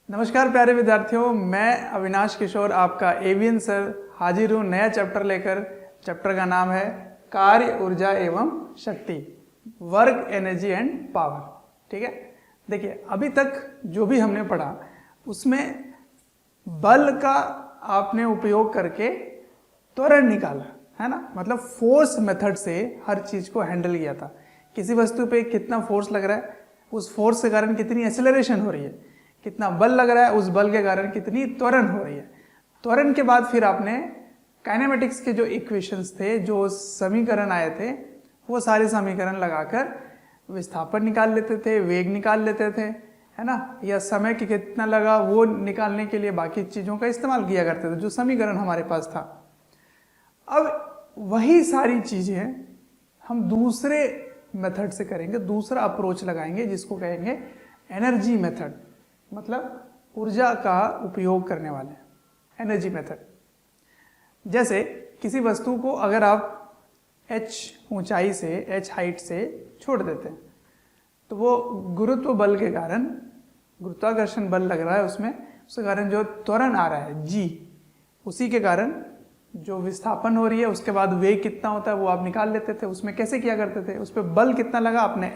नमस्कार प्यारे विद्यार्थियों, मैं अविनाश किशोर आपका एवियन सर हाजिर हूँ नया चैप्टर लेकर। चैप्टर का नाम है कार्य, ऊर्जा एवं शक्ति, वर्क, एनर्जी एंड पावर। ठीक है, देखिए अभी तक जो भी हमने पढ़ा उसमें बल का आपने उपयोग करके त्वरण निकाला है ना, मतलब फोर्स मेथड से हर चीज को हैंडल किया था। किसी वस्तु पे कितना फोर्स लग रहा है, उस फोर्स के कारण कितनी एक्सेलरेशन हो रही है, कितना बल लग रहा है, उस बल के कारण कितनी त्वरण हो रही है। त्वरण के बाद फिर आपने काइनेमेटिक्स के जो इक्वेशंस थे, जो समीकरण आए थे, वो सारे समीकरण लगाकर विस्थापन निकाल लेते थे, वेग निकाल लेते थे, है ना, या समय की कितना लगा वो निकालने के लिए बाकी चीज़ों का इस्तेमाल किया करते थे जो समीकरण हमारे पास था। अब वही सारी चीज़ें हम दूसरे मेथड से करेंगे, दूसरा अप्रोच लगाएंगे जिसको कहेंगे एनर्जी मेथड, मतलब ऊर्जा का उपयोग करने वाले एनर्जी मेथड। जैसे किसी वस्तु को अगर आप h ऊंचाई से, h हाइट से छोड़ देते हैं तो वो गुरुत्व बल के कारण, गुरुत्वाकर्षण बल लग रहा है उसमें, उसके कारण जो त्वरण आ रहा है g, उसी के कारण जो विस्थापन हो रही है, उसके बाद वेग कितना होता है वो आप निकाल लेते थे। उसमें कैसे किया करते थे, उस पर बल कितना लगा आपने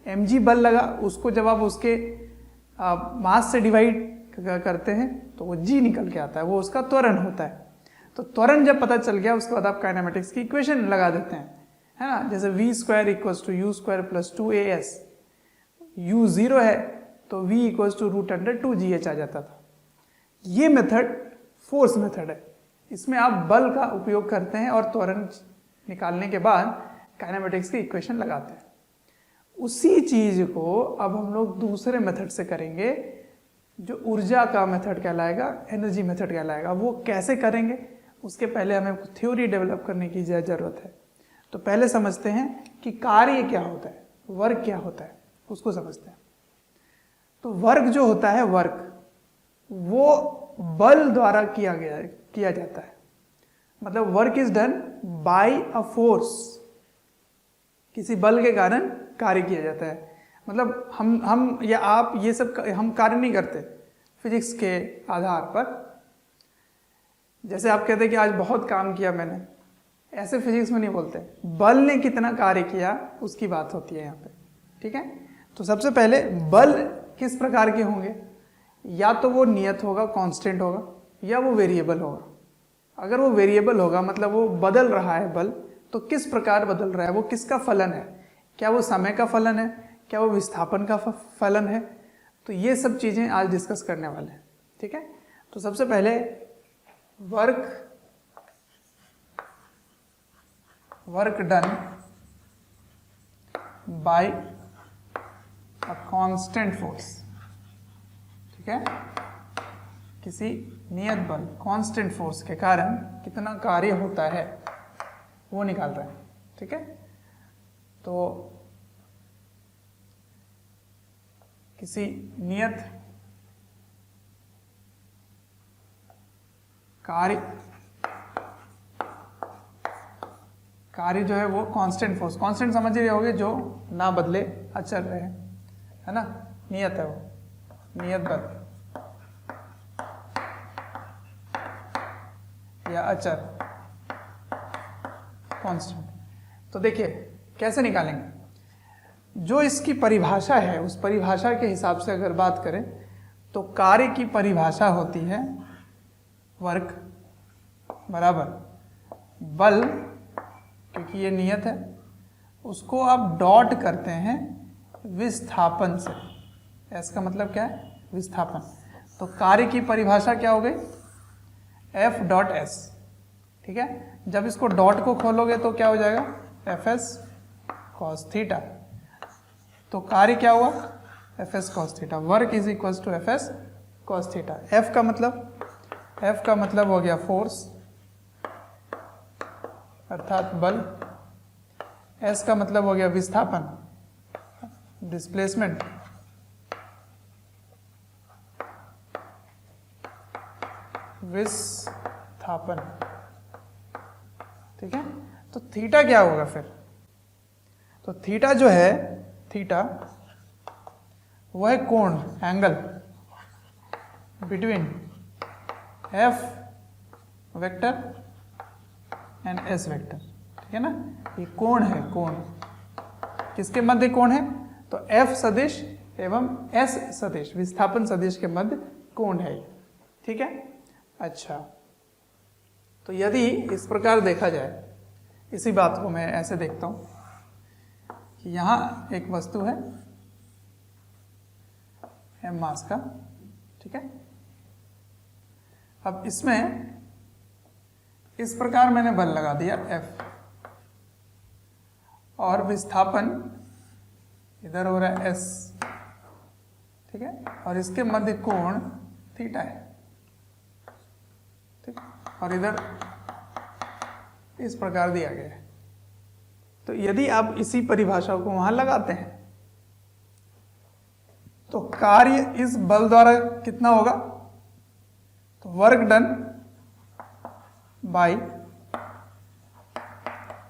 mg बल लगा, उसको जब आप उसके मास से डिवाइड करते हैं तो वो g निकल के आता है, वो उसका त्वरण होता है। तो त्वरण जब पता चल गया उसके बाद आप काइनेमेटिक्स की इक्वेशन लगा देते हैं, है ना, जैसे v² = u² + 2as, u 0 है तो v = √2gh आ जाता था। ये मेथड फोर्स मेथड है, इसमें आप बल का उपयोग करते हैं और त्वरण निकालने के बाद काइनेमेटिक्स की इक्वेशन लगाते हैं। उसी चीज को अब हम लोग दूसरे मेथड से करेंगे जो ऊर्जा का मेथड कहलाएगा, एनर्जी मेथड कहलाएगा। वो कैसे करेंगे उसके पहले हमें थ्योरी डेवलप करने की जरूरत है। तो पहले समझते हैं कि कार्य क्या होता है, वर्क क्या होता है, उसको समझते हैं। तो वर्क जो होता है, वर्क वो बल द्वारा किया जाता है, मतलब work is done by a force, किसी बल के कारण कार्य किया जाता है। मतलब हम या आप ये सब हम कार्य नहीं करते फिजिक्स के आधार पर। जैसे आप कहते हैं कि आज बहुत काम किया मैंने, ऐसे फिजिक्स में नहीं बोलते, बल ने कितना कार्य किया उसकी बात होती है यहाँ पे। ठीक है, तो सबसे पहले बल किस प्रकार के होंगे, या तो वो नियत होगा, कांस्टेंट होगा, या वो वेरिएबल होगा। अगर वो वेरिएबल होगा मतलब वो बदल रहा है बल, तो किस प्रकार बदल रहा है, वो किसका फलन है, क्या वो समय का फलन है, क्या वो विस्थापन का फलन है। तो ये सब चीजें आज डिस्कस करने वाले हैं। ठीक है, तो सबसे पहले work done bye a constant force. ठीक है, किसी नियत बल, कांस्टेंट फोर्स के कारण कितना कार्य होता है वो निकाल रहे हैं। ठीक है, तो किसी नियत कार्य जो है वो कांस्टेंट फोर्स, कांस्टेंट समझ रहे होगे, जो ना बदले, अचल रहे, है ना, नियत है वो, नियत बल या अचल, कांस्टेंट। तो देखिए कैसे निकालेंगे, जो इसकी परिभाषा है उस परिभाषा के हिसाब से अगर बात करें तो कार्य की परिभाषा होती है वर्क बराबर बल, क्योंकि ये नियत है, उसको आप डॉट करते हैं विस्थापन से। एस का मतलब क्या है, विस्थापन। तो कार्य की परिभाषा क्या हो गई, F.S। ठीक है, जब इसको डॉट को खोलोगे तो क्या हो जाएगा, Fs cos थीटा। तो कार्य क्या हुआ, Fs cos theta. Work is equal to Fs cos theta. F का मतलब हो गया फोर्स अर्थात बल, S का मतलब हो गया विस्थापन, डिस्प्लेसमेंट, विस्थापन। ठीक है, तो थीटा क्या होगा फिर, तो थीटा जो है, थीटा वो है कोण, angle between F vector and S vector, ठीक है ना। ये कोण है, कोण किसके मध्य कोण है? तो एफ सदिश एवं एस सदिश, विस्थापन सदिश के मध्य कोण है, ठीक है। अच्छा, तो यदि इस प्रकार देखा जाए, इसी बात को मैं ऐसे देखता हूं कि यहां एक वस्तु है एम मास का, ठीक है। अब इसमें इस प्रकार मैंने बल लगा दिया F, और विस्थापन इधर हो रहा है S, ठीक है, और इसके मध्य कोण थीटा है, ठीक, और इधर इस प्रकार दिया गया है। तो यदि आप इसी परिभाषा को वहां लगाते हैं तो कार्य इस बल द्वारा कितना होगा? तो work done by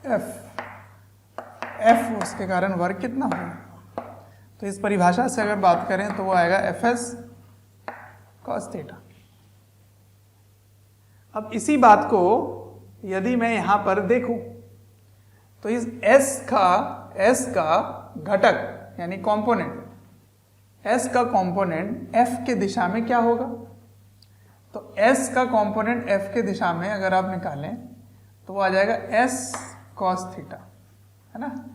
F, F force के कारण वर्क कितना होगा? तो इस परिभाषा से अगर बात करें तो वो आएगा एफ एस कॉस थीटा। अब इसी बात को यदि मैं यहां पर देखूं तो इस एस का घटक यानी कंपोनेंट, एस का कंपोनेंट एफ के दिशा में क्या होगा? तो एस का कंपोनेंट एफ के दिशा में अगर आप निकालें तो वो आ जाएगा एस कॉस थीटा, है ना।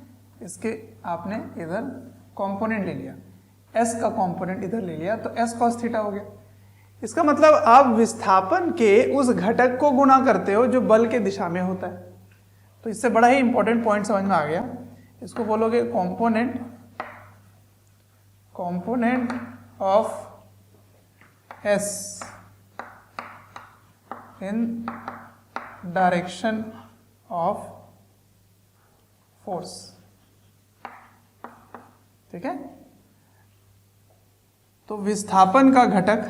इसके आपने इधर कंपोनेंट ले लिया, एस का कंपोनेंट इधर ले लिया तो एस कॉस थीटा हो गया। इसका मतलब आप विस्थापन के उस घटक को गुणा करते हो जो बल के दिशा में होता है। तो इससे बड़ा ही इंपॉर्टेंट पॉइंट समझ में आ गया। इसको बोलोगे component of S in direction of force, ठीक है। तो विस्थापन का घटक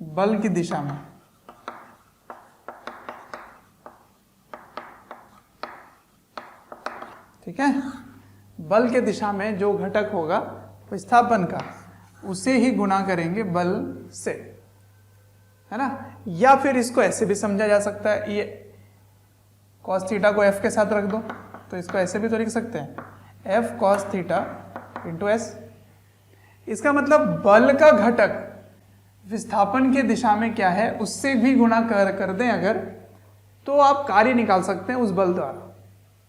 बल की दिशा में, ठीक है। बल के दिशा में जो घटक होगा विस्थापन का, उसे ही गुणा करेंगे बल से, है ना। या फिर इसको ऐसे भी समझा जा सकता है, ये cos थीटा को f के साथ रख दो तो इसको ऐसे भी तो लिख सकते हैं, f cos theta into S. इसका मतलब बल का घटक विस्थापन के दिशा में क्या है उससे भी गुणा कर दें अगर, तो आप कार्य निकाल सकते हैं उस बल द्वारा,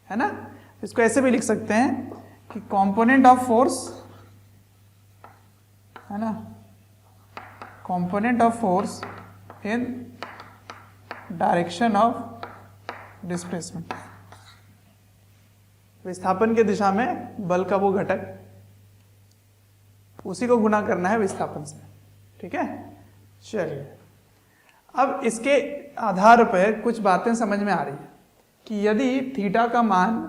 है ना। इसको ऐसे भी लिख सकते हैं कि कंपोनेंट ऑफ फोर्स, है ना, component of force in direction of displacement, विस्थापन के दिशा में बल का वो घटक, उसी को गुणा करना है विस्थापन से, ठीक है। चलिए, अब इसके आधार पर कुछ बातें समझ में आ रही है कि यदि थीटा का मान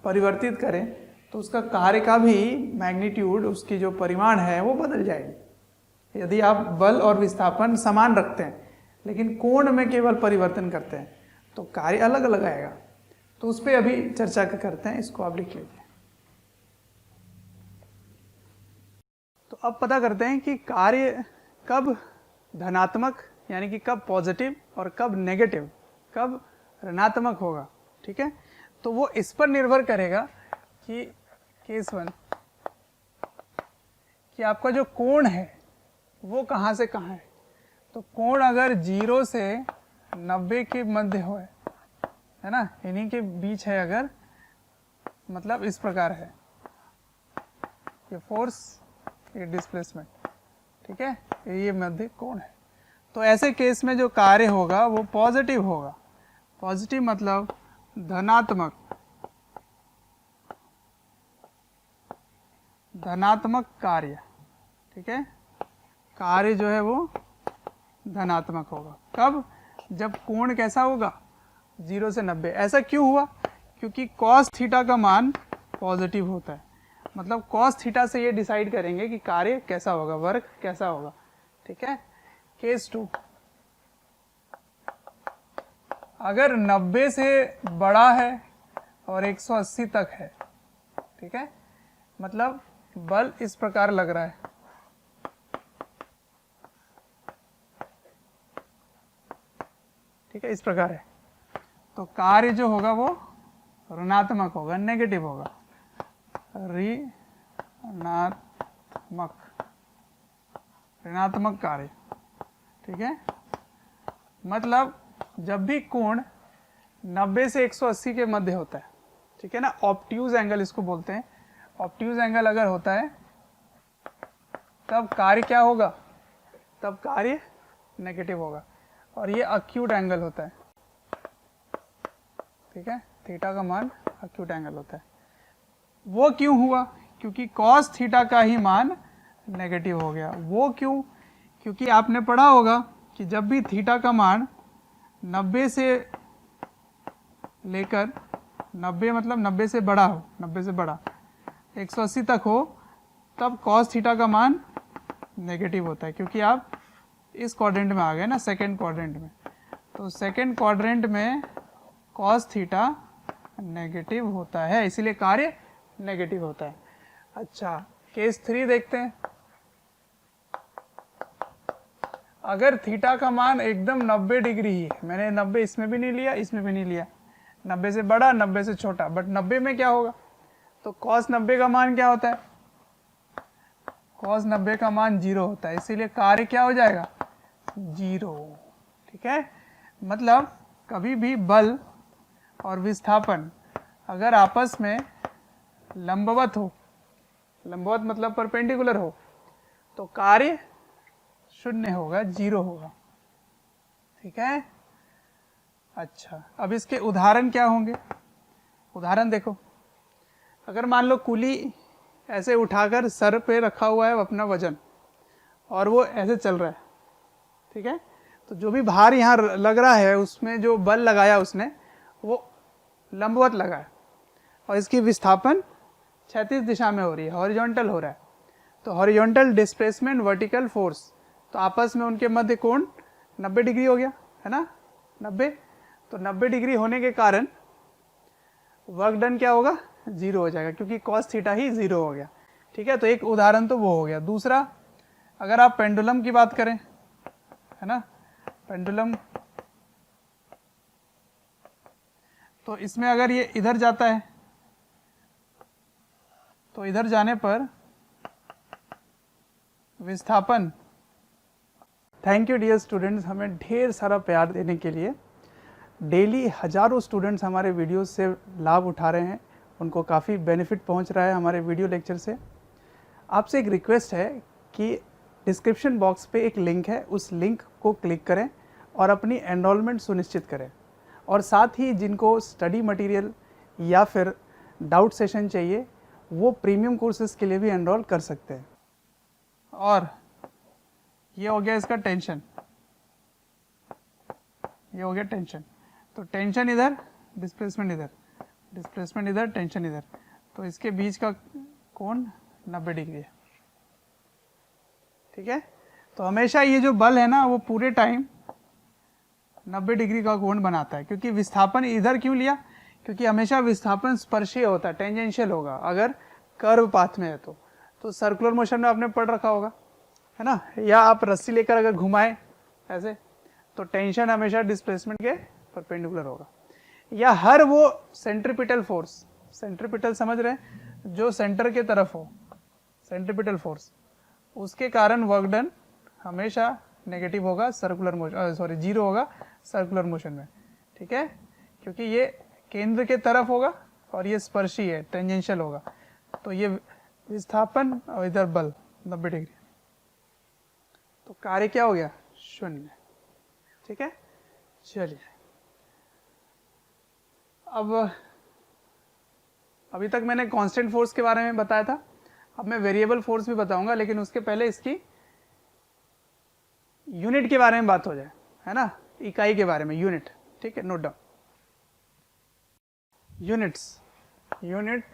परिवर्तित करें तो उसका कार्य का भी मैग्नीट्यूड, उसकी जो परिमाण है वो बदल जाएगी। यदि आप बल और विस्थापन समान रखते हैं लेकिन कोण में केवल परिवर्तन करते हैं तो कार्य अलग अलग आएगा। तो उस पर अभी चर्चा करते हैं, इसको आप लिख लीजिए। तो अब पता करते हैं कि कार्य कब धनात्मक यानी कि कब पॉजिटिव और कब नेगेटिव, कब ऋणात्मक होगा, ठीक है। तो वो इस पर निर्भर करेगा कि केस 1 कि आपका जो कोण है वो कहाँ से कहाँ है। तो कोण अगर 0 से 90 के मध्य हो, है ना, इन्हीं के बीच है अगर, मतलब इस प्रकार है, ये फोर्स, ये डिस्प्लेसमेंट, ठीक है, ये मध्य कोण है। तो ऐसे केस में जो कार्य होगा वो पॉजिटिव होगा। पॉजिटिव मतलब धनात्मक कार्य, ठीक है। कार्य जो है वो धनात्मक होगा। कब? जब कोण कैसा होगा 0 से 90। ऐसा क्यों हुआ? क्योंकि cos थीटा का मान पॉजिटिव होता है। मतलब cos थीटा से ये डिसाइड करेंगे कि कार्य कैसा होगा, वर्क कैसा होगा, ठीक है। केस 2, अगर 90 से बड़ा है और 180 तक है, ठीक है, मतलब बल इस प्रकार लग रहा है, ठीक है, इस प्रकार है, तो कार्य जो होगा वो ऋणात्मक होगा, नेगेटिव होगा, ऋणात्मक कार्य, ठीक है। मतलब जब भी कोण 90 से 180 के मध्य होता है, ठीक है ना, ऑब्ट्यूज एंगल इसको बोलते हैं, ऑब्ट्यूज एंगल अगर होता है तब कार्य क्या होगा, तब कार्य नेगेटिव होगा, और ये अक्यूट एंगल होता है, ठीक है, थीटा का मान अक्यूट एंगल होता है। वो क्यों हुआ, क्योंकि कॉस थीटा का ही मान नेगेटिव हो गया। वो क्यों, क्योंकि आपने पढ़ा होगा कि जब भी थीटा का मान 90 से लेकर 90 मतलब 90 से बड़ा हो, 90 से बड़ा 180 तक हो, तब कॉस थीटा का मान नेगेटिव होता है, क्योंकि आप इस क्वाड्रेंट में आ गए ना, सेकेंड क्वाड्रेंट में, तो सेकेंड क्वाड्रेंट में कॉस थीटा नेगेटिव होता है, इसीलिए कार्य नेगेटिव होता है। अच्छा, केस 3 देखते हैं। अगर थीटा का मान एकदम 90 डिग्री ही है, मैंने 90 इसमें भी नहीं लिया, इसमें भी नहीं लिया, 90 से बड़ा 90 से छोटा, बट 90 में क्या होगा, तो कॉस 90 का मान क्या होता है, कॉस 90 का मान 0 होता है, इसीलिए कार्य क्या हो जाएगा, 0, ठीक है। मतलब कभी भी बल और विस्थापन अगर आपस में लंबवत हो, लंबवत मतलब परपेंडिकुलर हो, तो कार्य शून्य होगा, 0 होगा, ठीक है। अच्छा, अब इसके उदाहरण क्या होंगे, उदाहरण देखो, अगर मान लो कुली ऐसे उठाकर सर पे रखा हुआ है अपना वजन, और वो ऐसे चल रहा है, ठीक है, तो जो भी भार यहाँ लग रहा है उसमें जो बल लगाया उसने वो लंबवत लगा है, और इसकी विस्थापन क्षैतिज दिशा में हो रही है, हॉरिजॉन्टल हो रहा है, तो हॉरिजॉन्टल डिस्प्लेसमेंट, वर्टिकल फोर्स, तो आपस में उनके मध्य कोण 90 डिग्री हो गया है ना, 90, तो 90 डिग्री होने के कारण वर्क डन क्या होगा, 0 हो जाएगा, क्योंकि कॉस थीटा ही 0 हो गया, ठीक है। तो एक उदाहरण तो वो हो गया। दूसरा, अगर आप पेंडुलम की बात करें, है ना, पेंडुलम, तो इसमें अगर ये इधर जाता है तो इधर जाने पर विस्थापन, थैंक यू डियर स्टूडेंट्स, हमें ढेर सारा प्यार देने के लिए। डेली हजारों स्टूडेंट्स हमारे वीडियोस से लाभ उठा रहे हैं, उनको काफ़ी बेनिफिट पहुंच रहा है हमारे वीडियो लेक्चर से। आपसे एक रिक्वेस्ट है कि डिस्क्रिप्शन बॉक्स पे एक लिंक है, उस लिंक को क्लिक करें और अपनी एनरोलमेंट सुनिश्चित करें, और साथ ही जिनको स्टडी मटेरियल या फिर डाउट सेशन चाहिए वो प्रीमियम कोर्सेज के लिए भी एनरोल कर सकते हैं। और ये हो गया इसका टेंशन, ये हो गया टेंशन, तो टेंशन इधर, डिस्प्लेसमेंट इधर, डिस्प्लेसमेंट इधर, टेंशन इधर, तो इसके बीच का कोण 90 डिग्री है, ठीक है। तो हमेशा ये जो बल है ना वो पूरे टाइम 90 डिग्री का कोण बनाता है, क्योंकि विस्थापन इधर क्यों लिया, क्योंकि हमेशा विस्थापन स्पर्शीय होता है, टेंजेंशियल होगा अगर कर्व पाथ में है तो सर्कुलर मोशन में आपने पढ़ रखा होगा, है ना, या आप रस्सी लेकर अगर घुमाए ऐसे, तो टेंशन हमेशा डिस्प्लेसमेंट के परपेंडिकुलर होगा। या हर वो सेंट्रीपिटल फोर्स, सेंट्रीपिटल समझ रहे हैं, जो सेंटर के तरफ हो, सेंट्रीपिटल फोर्स, उसके कारण वर्क डन हमेशा नेगेटिव होगा सर्कुलर मोशन, सॉरी 0 होगा सर्कुलर मोशन में, ठीक है, क्योंकि ये केंद्र के तरफ होगा और ये स्पर्शी है, टेंजेंशियल होगा, तो ये विस्थापन और इधर बल 90 डिग्री, तो कार्य क्या हो गया, 0, ठीक है। चलिए, अब अभी तक मैंने कांस्टेंट फोर्स के बारे में बताया था, अब मैं वेरिएबल फोर्स भी बताऊंगा, लेकिन उसके पहले इसकी यूनिट के बारे में बात हो जाए, है ना, इकाई के बारे में, यूनिट, ठीक है, note down, units, unit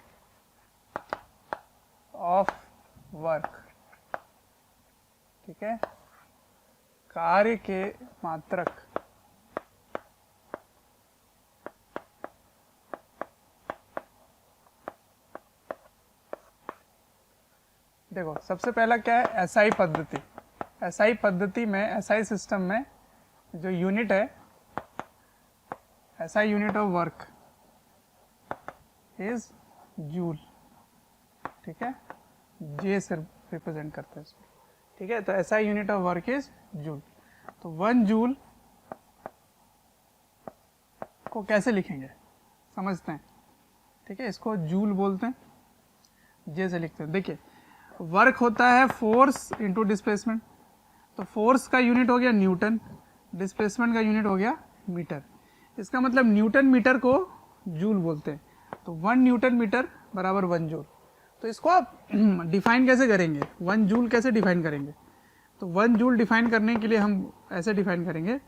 of work, ठीक है, कार्य के मात्रक देखो सबसे पहला क्या है, एसआई पद्धति। एसआई पद्धति में, एसआई सिस्टम में जो यूनिट है, SI unit of work is joule, ठीक है, जे से रिप्रेजेंट करते हैं इसको, ठीक है। तो SI unit of work is joule. तो 1 जूल को कैसे लिखेंगे समझते हैं, ठीक है। इसको जूल बोलते हैं, जे से लिखते हैं। देखिए वर्क होता है फोर्स इंटू डिस्प्लेसमेंट, तो फोर्स का यूनिट हो गया न्यूटन, डिस्प्लेसमेंट का यूनिट हो गया मीटर। इसका मतलब न्यूटन मीटर को जूल बोलते हैं। तो 1 न्यूटन मीटर बराबर 1 जूल। तो इसको आप डिफाइन कैसे करेंगे, 1 जूल कैसे डिफाइन करेंगे? तो 1 जूल डिफाइन करने के लिए हम ऐसे डिफाइन करेंगे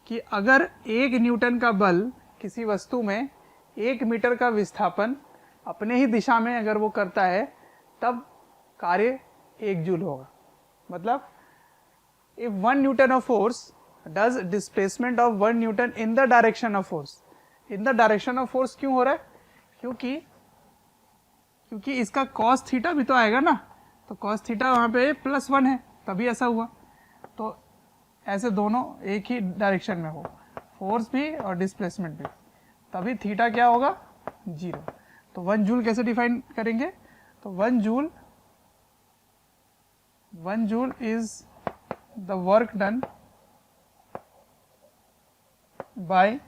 कि अगर 1 न्यूटन का बल किसी वस्तु में 1 मीटर का विस्थापन अपने ही दिशा में अगर वो करता है, तब कार्य 1 जूल होगा। मतलब if 1 Newton of force does displacement of 1 Newton in the direction of force, in the direction of force क्यों हो रहा है? क्योंकि इसका cos थीटा भी तो आएगा ना, तो cos थीटा वहाँ पे +1 है, तभी ऐसा हुआ। तो ऐसे दोनों एक ही डायरेक्शन में हो, फोर्स भी और डिस्प्लेसमेंट भी, तभी थीटा क्या होगा? 0। तो 1 जूल कैसे डिफाइन करेंगे? तो 1 joule is the work done by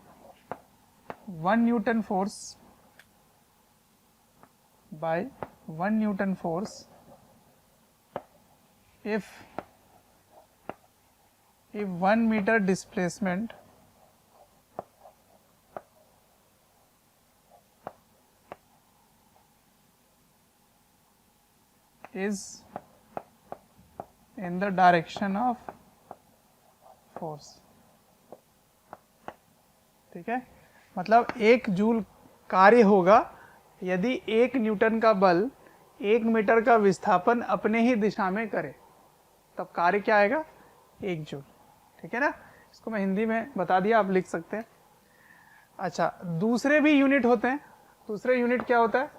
1 Newton force if 1 meter displacement is in the direction of force, ठीक है। मतलब 1 जूल कार्य होगा यदि 1 न्यूटन का बल 1 मीटर का विस्थापन अपने ही दिशा में करे, तब कार्य क्या आएगा? 1 जूल, ठीक है ना। इसको मैं हिंदी में बता दिया, आप लिख सकते हैं। अच्छा, दूसरे भी यूनिट होते हैं। दूसरे यूनिट क्या होता है?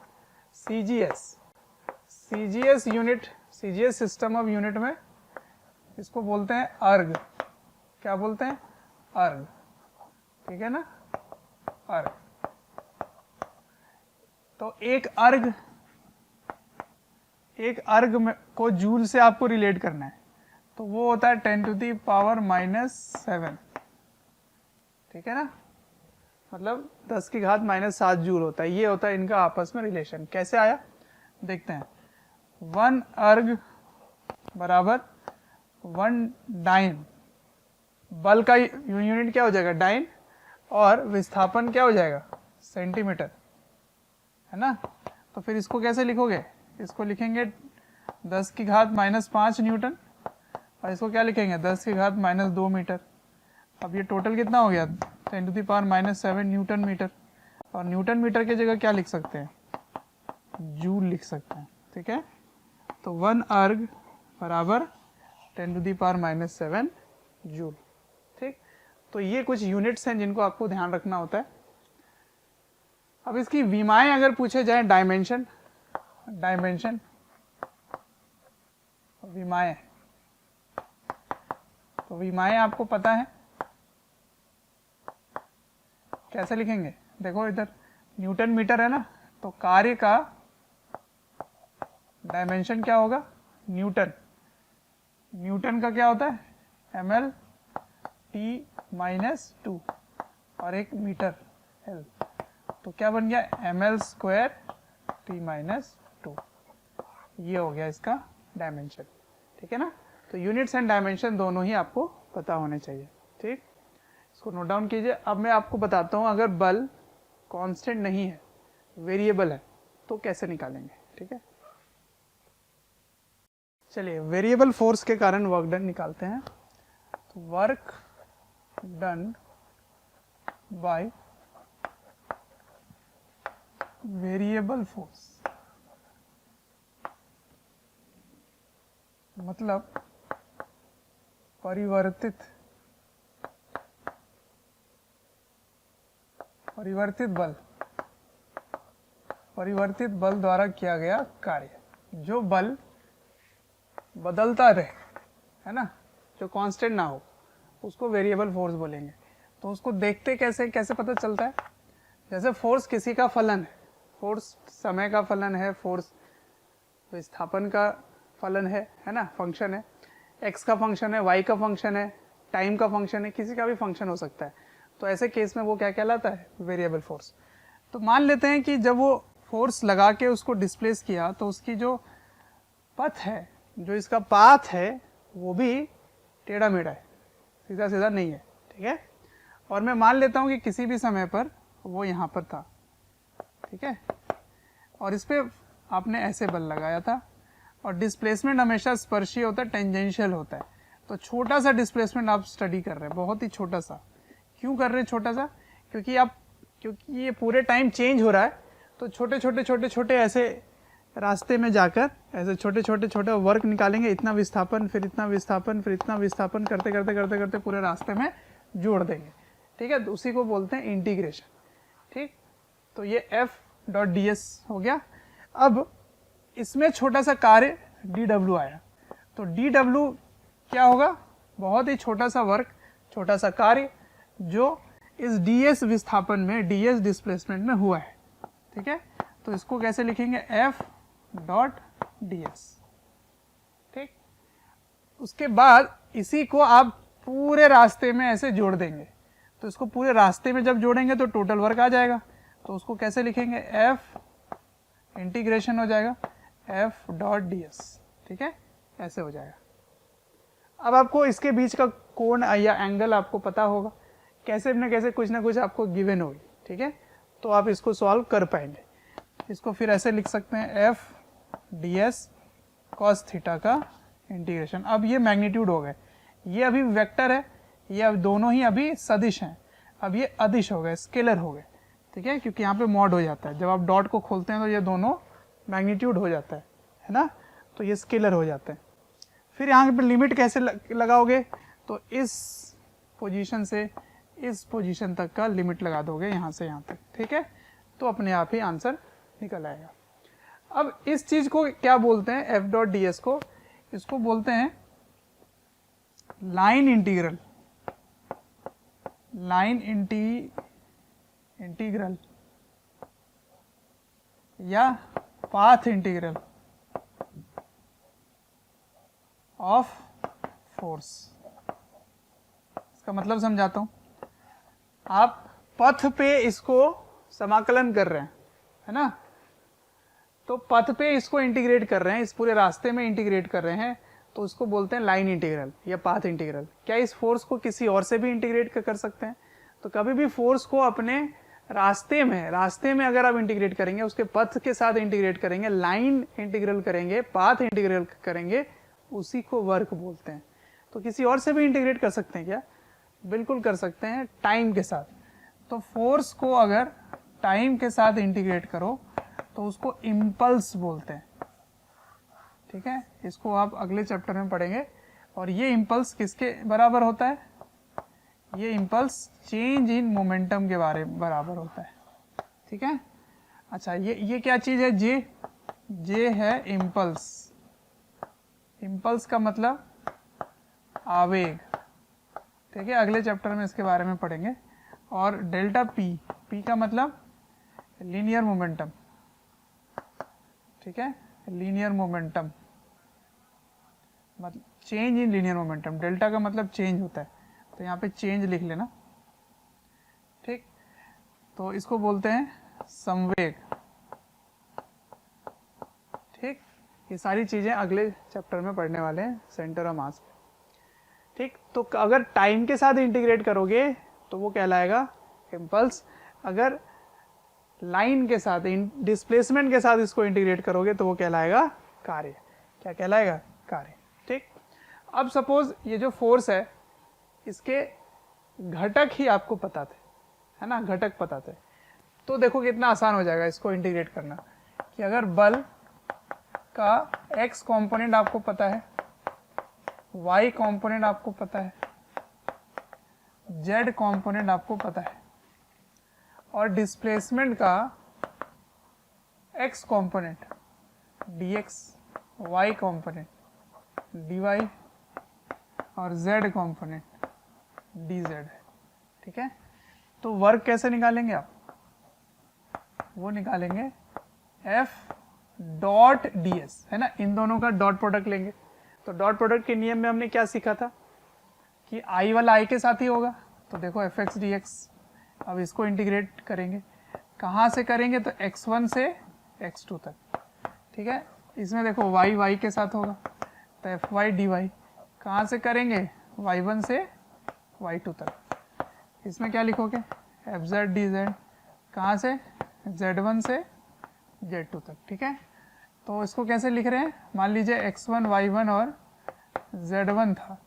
CGS unit, CGS system of unit में इसको बोलते हैं अर्ग। क्या बोलते हैं? अर्ग, ठीक है ना, अर्ग। तो एक अर्ग में को जूल से आपको रिलेट करना है, तो वो होता है 10⁻⁻⁷, ठीक है ना। मतलब 10⁻⁻7 जूल होता है। ये होता है इनका आपस में रिलेशन। कैसे आया देखते हैं। 1 अर्ग बराबर 1 डाइन, बल का यूनिट क्या हो जाएगा? डाइन, और विस्थापन क्या हो जाएगा? सेंटीमीटर, है ना। तो फिर इसको कैसे लिखोगे? इसको लिखेंगे 10⁻⁻5 न्यूटन, और इसको क्या लिखेंगे? 10⁻⁻2 मीटर। अब ये टोटल कितना हो गया? 10⁻⁻7 न्यूटन मीटर। और न्यूटन मीटर की जगह क्या लिख सकते हैं? जूल लिख सकते हैं, ठीक है। तो 1 अर्ग बराबर 10⁻⁻7 जूल, ठीक। तो ये कुछ यूनिट्स हैं जिनको आपको ध्यान रखना होता है। अब इसकी विमाएं अगर पूछे जाए, डायमेंशन, विमाएं, तो विमाएं आपको पता है कैसे लिखेंगे? देखो इधर न्यूटन मीटर है ना, तो कार्य का डायमेंशन क्या होगा? न्यूटन का क्या होता है? ml t-2 और 1 मीटर l, तो क्या बन गया? ml² t-2। ये हो गया इसका डायमेंशन, ठीक है ना। तो यूनिट्स एंड डायमेंशन दोनों ही आपको पता होने चाहिए, ठीक। इसको नोट डाउन कीजिए। अब मैं आपको बताता हूँ, अगर बल कांस्टेंट नहीं है, वेरिएबल है, तो कैसे निकालेंगे, ठीक है। चलिए, वेरिएबल फोर्स के कारण वर्क डन निकालते हैं। तो work done by variable force, मतलब परिवर्तित बल द्वारा किया गया कार्य। जो बल बदलता रहे, है ना, जो कांस्टेंट ना हो, उसको वेरिएबल फोर्स बोलेंगे। तो उसको देखते कैसे पता चलता है? जैसे फोर्स किसी का फलन है, फोर्स समय का फलन है, फोर्स विस्थापन का फलन है ना, फंक्शन है, एक्स का फंक्शन है, वाई का फंक्शन है, टाइम का फंक्शन है, किसी का भी फंक्शन हो सकता है। तो ऐसे केस में वो क्या कहलाता है? Variable force. तो मान लेते हैं कि जब वो फोर्स लगा के उसको डिस्प्लेस किया तो उसकी जो पथ है, जो इसका पाथ है, वो भी टेढ़ा मेढ़ा है, सीधा सीधा नहीं है, ठीक है। और मैं मान लेता हूं कि किसी भी समय पर वो यहाँ पर था, ठीक है, और इस पे आपने ऐसे बल लगाया था, और डिस्प्लेसमेंट हमेशा स्पर्शीय होता है, टेंजेंशियल होता है। तो छोटा सा डिस्प्लेसमेंट आप स्टडी कर रहे हैं, बहुत ही छोटा सा। क्यों कर रहे हैं छोटा सा? क्योंकि ये पूरे टाइम चेंज हो रहा है, तो छोटे छोटे ऐसे रास्ते में जाकर ऐसे छोटे वर्क निकालेंगे, इतना विस्थापन, फिर इतना विस्थापन, फिर इतना विस्थापन, करते पूरे रास्ते में जोड़ देंगे, ठीक है। तो उसी को बोलते हैं इंटीग्रेशन, ठीक। तो ये F.ds हो गया। अब इसमें छोटा सा कार्य dw आया, तो dw क्या होगा? बहुत ही छोटा सा वर्क, छोटा सा कार्य जो इस ds विस्थापन में, ds डिस्प्लेसमेंट में हुआ है, ठीक है। तो इसको कैसे लिखेंगे? F.ds, ठीक। उसके बाद इसी को आप पूरे रास्ते में ऐसे जोड़ देंगे, तो इसको पूरे रास्ते में जब जोड़ेंगे तो टोटल वर्क आ जाएगा। तो उसको कैसे लिखेंगे? F इंटीग्रेशन हो जाएगा F.ds, ठीक है, ऐसे हो जाएगा। अब आपको इसके बीच का कोण या एंगल आपको पता होगा, कैसे न कैसे कुछ ना कुछ आपको गिवन होगी, ठीक है। तो आप इसको सॉल्व कर पाएंगे। इसको फिर ऐसे लिख सकते हैं F.ds cos थीटा का इंटीग्रेशन। अब ये मैग्नीट्यूड हो गए, ये अभी वेक्टर है, ये अब दोनों ही अभी सदिश हैं, अब ये अदिश हो गए, स्केलर हो गए, ठीक है, क्योंकि यहाँ पे मॉड हो जाता है। जब आप डॉट को खोलते हैं तो ये दोनों मैग्नीट्यूड हो जाता है ना, तो ये स्केलर हो जाते हैं। फिर यहाँ पे लिमिट कैसे लगाओगे? तो इस पोजीशन से इस पोजीशन तक का लिमिट लगा दोगे, यहाँ से यहाँ तक, ठीक है। तो अपने आप ही आंसर निकल आएगा। अब इस चीज को क्या बोलते हैं? F.ds को, इसको बोलते हैं लाइन इंटीग्रल, इंटीग्रल या पाथ इंटीग्रल ऑफ फोर्स। इसका मतलब समझाता हूं। आप पथ पे इसको समाकलन कर रहे हैं, है ना, तो पथ पे इसको इंटीग्रेट कर रहे हैं, इस पूरे रास्ते में इंटीग्रेट कर रहे हैं, तो उसको बोलते हैं लाइन इंटीग्रल या पाथ इंटीग्रल। क्या इस फोर्स को किसी और से भी इंटीग्रेट कर सकते हैं? तो कभी भी फोर्स को अपने रास्ते में अगर आप इंटीग्रेट करेंगे, उसके पथ के साथ इंटीग्रेट करेंगे, लाइन इंटीग्रल करेंगे, पाथ इंटीग्रल करेंगे, उसी को वर्क बोलते हैं। तो किसी और से भी इंटीग्रेट कर सकते हैं क्या? बिल्कुल कर सकते हैं, टाइम के साथ। तो फोर्स को अगर टाइम के साथ इंटीग्रेट करो तो उसको इम्पल्स बोलते हैं, ठीक है। इसको आप अगले चैप्टर में पढ़ेंगे। और ये इम्पल्स किसके बराबर होता है? ये इम्पल्स चेंज इन मोमेंटम के बराबर होता है, ठीक है। अच्छा, ये क्या चीज है? जे है इम्पल्स। इम्पल्स का मतलब आवेग, ठीक है। अगले चैप्टर में इसके बारे में पढ़ेंगे। और डेल्टा पी का मतलब लीनियर मोमेंटम, ठीक है, लीनियर मोमेंटम मतलब change in linear momentum. Delta का मतलब चेंज होता है, तो यहाँ पे चेंज लिख लेना, ठीक। तो इसको बोलते हैं संवेग, ठीक। ये सारी चीजें अगले चैप्टर में पढ़ने वाले हैं, सेंटर ऑफ मास, ठीक। तो अगर टाइम के साथ इंटीग्रेट करोगे तो वो कहलाएगा इम्पल्स। अगर लाइन के साथ, डिस्प्लेसमेंट के साथ इसको इंटीग्रेट करोगे तो वो कहलाएगा कार्य। क्या कहलाएगा? कार्य, ठीक। अब सपोज ये जो फोर्स है, इसके घटक ही आपको पता थे, है ना, घटक पता थे, तो देखो कितना आसान हो जाएगा इसको इंटीग्रेट करना। कि अगर बल का x कंपोनेंट आपको पता है, y कंपोनेंट आपको पता है, z कंपोनेंट आपको पता है, और डिस्प्लेसमेंट का x component dx, y component dy और z कंपोनेंट dz है, ठीक है। तो वर्क कैसे निकालेंगे आप, वो निकालेंगे f डॉट ds, है ना, इन दोनों का डॉट प्रोडक्ट लेंगे। तो डॉट प्रोडक्ट के नियम में हमने क्या सीखा था कि i वाला i के साथ ही होगा, तो देखो fx dx। अब इसको इंटीग्रेट करेंगे, कहाँ से करेंगे, तो x1 से x2 तक, ठीक है। इसमें देखो y y के साथ होगा, तो fy dy कहाँ से करेंगे, y1 से y2 तक। इसमें क्या लिखोगे, fz dz कहाँ से, z1 से z2 तक, ठीक है। तो इसको कैसे लिख रहे हैं, मान लीजिए x1 y1 और z1 था,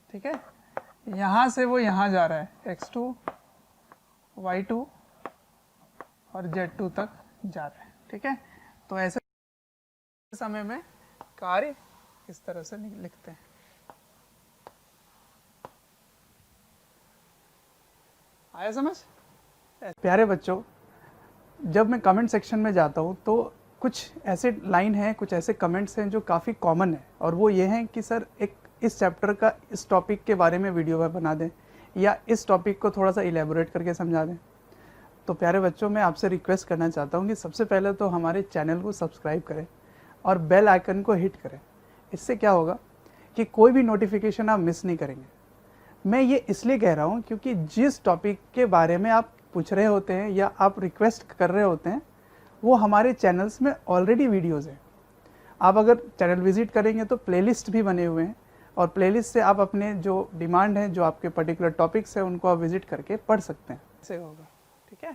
ठीक है। यहाँ से वो यहाँ जा रहा है, x2 y2 और z2 तक जा रहा है, ठीक है। तो ऐसे समय में कार्य इस तरह से लिखते हैं। आया समझ? प्यारे बच्चों, जब मैं कमेंट सेक्शन में जाता हूँ तो कुछ ऐसे लाइन हैं, कुछ ऐसे कमेंट्स हैं जो काफ़ी कॉमन है, और वो ये हैं कि सर एक इस चैप्टर का इस टॉपिक के बारे में वीडियो बना दें, या इस टॉपिक को थोड़ा सा इलेबोरेट करके समझा दें। तो प्यारे बच्चों, मैं आपसे रिक्वेस्ट करना चाहता हूँ कि सबसे पहले तो हमारे चैनल को सब्सक्राइब करें और बेल आइकन को हिट करें। इससे क्या होगा कि कोई भी नोटिफिकेशन आप मिस नहीं करेंगे। मैं ये इसलिए कह रहा हूँ क्योंकि जिस टॉपिक के बारे में आप पूछ रहे होते हैं या आप रिक्वेस्ट कर रहे होते हैं, वो हमारे चैनल्स में ऑलरेडी वीडियोज़ हैं। आप अगर चैनल विजिट करेंगे तो प्लेलिस्ट भी बने हुए हैं, और प्लेलिस्ट से आप अपने जो डिमांड है, जो आपके पर्टिकुलर टॉपिक्स हैं, उनको आप विजिट करके पढ़ सकते हैं। ऐसे होगा, ठीक है।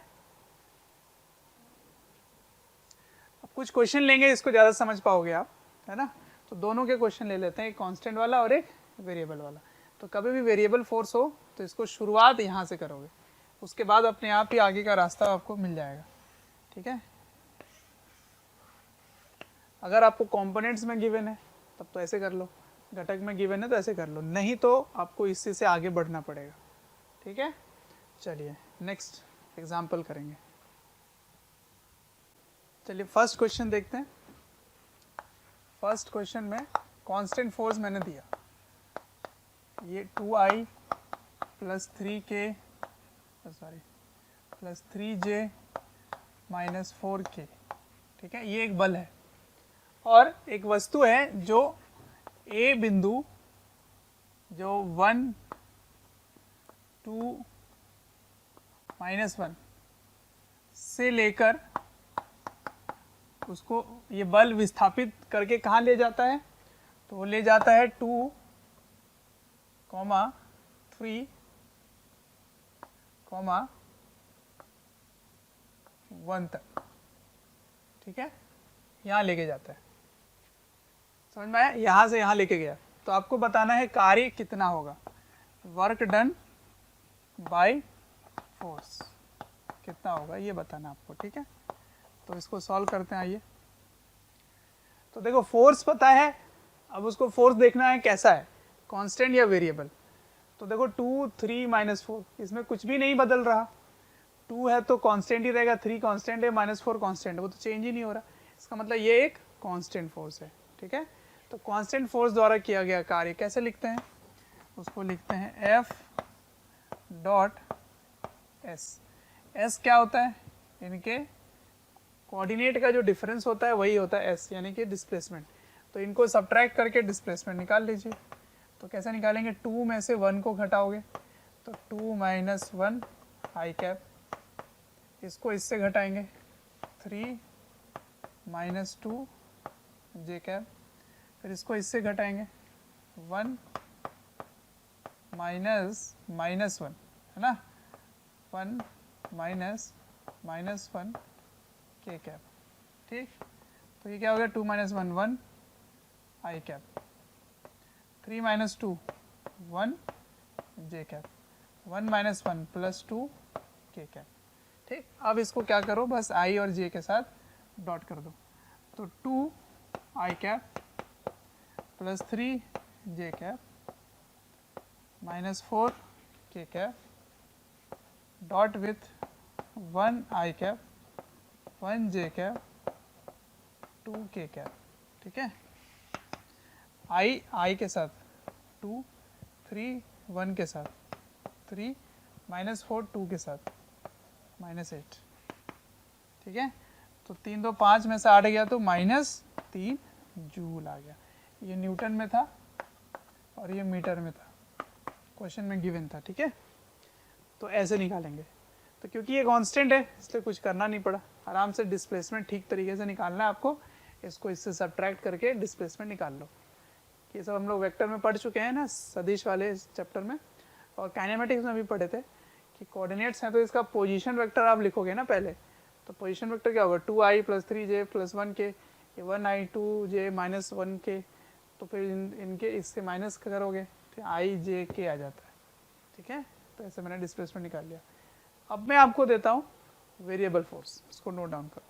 अब कुछ क्वेश्चन लेंगे, इसको ज़्यादा समझ पाओगे आप, है ना। तो दोनों के क्वेश्चन ले लेते हैं, एक कांस्टेंट वाला और एक वेरिएबल वाला। तो कभी भी वेरिएबल फोर्स हो तो इसको शुरुआत यहाँ से करोगे, उसके बाद अपने आप ही आगे का रास्ता आपको मिल जाएगा, ठीक है। अगर आपको कंपोनेंट्स में गिवन है तब तो ऐसे कर लो, घटक में गिवन है तो ऐसे कर लो, नहीं तो आपको इसी से आगे बढ़ना पड़ेगा, ठीक है। चलिए नेक्स्ट एग्जाम्पल करेंगे। चलिए फर्स्ट क्वेश्चन देखते हैं। फर्स्ट क्वेश्चन में कांस्टेंट फोर्स मैंने दिया, ये 2i plus 3k plus 3j minus 4k, ठीक है। ये एक बल है और एक वस्तु है जो A बिंदु, जो 1 2 -1 से लेकर उसको ये बल विस्थापित करके कहाँ ले जाता है, तो वो ले जाता है 2, 3, 1 तक, ठीक है। यहाँ लेके जाता है, समझ में आया, यहाँ से यहाँ लेके गया। तो आपको बताना है कार्य कितना होगा, वर्क डन बाय फोर्स कितना होगा, ये बताना आपको, ठीक है। तो इसको सॉल्व करते हैं, आइए। तो देखो फोर्स पता है, अब उसको फोर्स देखना है कैसा है, कांस्टेंट या वेरिएबल। तो देखो 2 3 -4, इसमें कुछ भी नहीं बदल रहा, 2 है तो कांस्टेंट ही रहेगा, 3 कांस्टेंट है, -4 कांस्टेंट है, वो तो चेंज ही नहीं हो रहा। इसका मतलब ये एक कांस्टेंट फोर्स है, ठीक है। तो कांस्टेंट फोर्स द्वारा किया गया कार्य कैसे लिखते हैं, उसको लिखते हैं F डॉट S। S क्या होता है, इनके कोऑर्डिनेट का जो डिफरेंस होता है वही होता है S, यानी कि डिस्प्लेसमेंट। तो इनको सब्ट्रैक्ट करके डिस्प्लेसमेंट निकाल लीजिए। तो कैसे निकालेंगे, 2 में से 1 को घटाओगे तो 2 - 1 i कैप, इसको इससे घटाएंगे 3 - 2 j कैप, फिर इसको इससे घटाएंगे 1 -1, है ना, 1 -1 k कैप, ठीक। तो ये क्या हो गया, 2 - 1 1 i cap, 3 - 2 1 j cap, 1 - 1 + 2 k cap, ठीक। अब इसको क्या करो, बस i और j के साथ डॉट कर दो। तो 2 i cap plus 3 J cap minus 4 के cap dot with 1 I cap 1 J cap 2 के कैप। ठीक है, आई के साथ 2 3 1 के साथ 3 माइनस 4 2 के साथ माइनस 8। ठीक है, तो 3 2 5 में से 8 गया तो -3 जूल आ गया। ये न्यूटन में था और ये मीटर में था, क्वेश्चन में गिवन था। ठीक है, तो ऐसे निकालेंगे। तो क्योंकि ये कांस्टेंट है इसलिए कुछ करना नहीं पड़ा, आराम से डिस्प्लेसमेंट ठीक तरीके से निकालना है आपको। इसको इससे सब्ट्रैक्ट करके डिस्प्लेसमेंट निकाल लो। ये सब हम लोग वेक्टर में पढ़ चुके हैं ना, सदिश वाले चैप्टर में, और काइनेमेटिक्स में भी पढ़े थे कि कोऑर्डिनेट्स हैं तो इसका पोजीशन वेक्टर आप लिखोगे ना पहले। तो पोजीशन वेक्टर क्या होगा, 2i + 3j + 1k, ये 1i 2j - 1k, तो फिर इनके इससे माइनस करोगे तो i j k आ जाता है। ठीक है, तो ऐसे मैंने डिस्प्लेसमेंट निकाल लिया। अब मैं आपको देता हूँ वेरिएबल फोर्स, इसको नोट डाउन करो।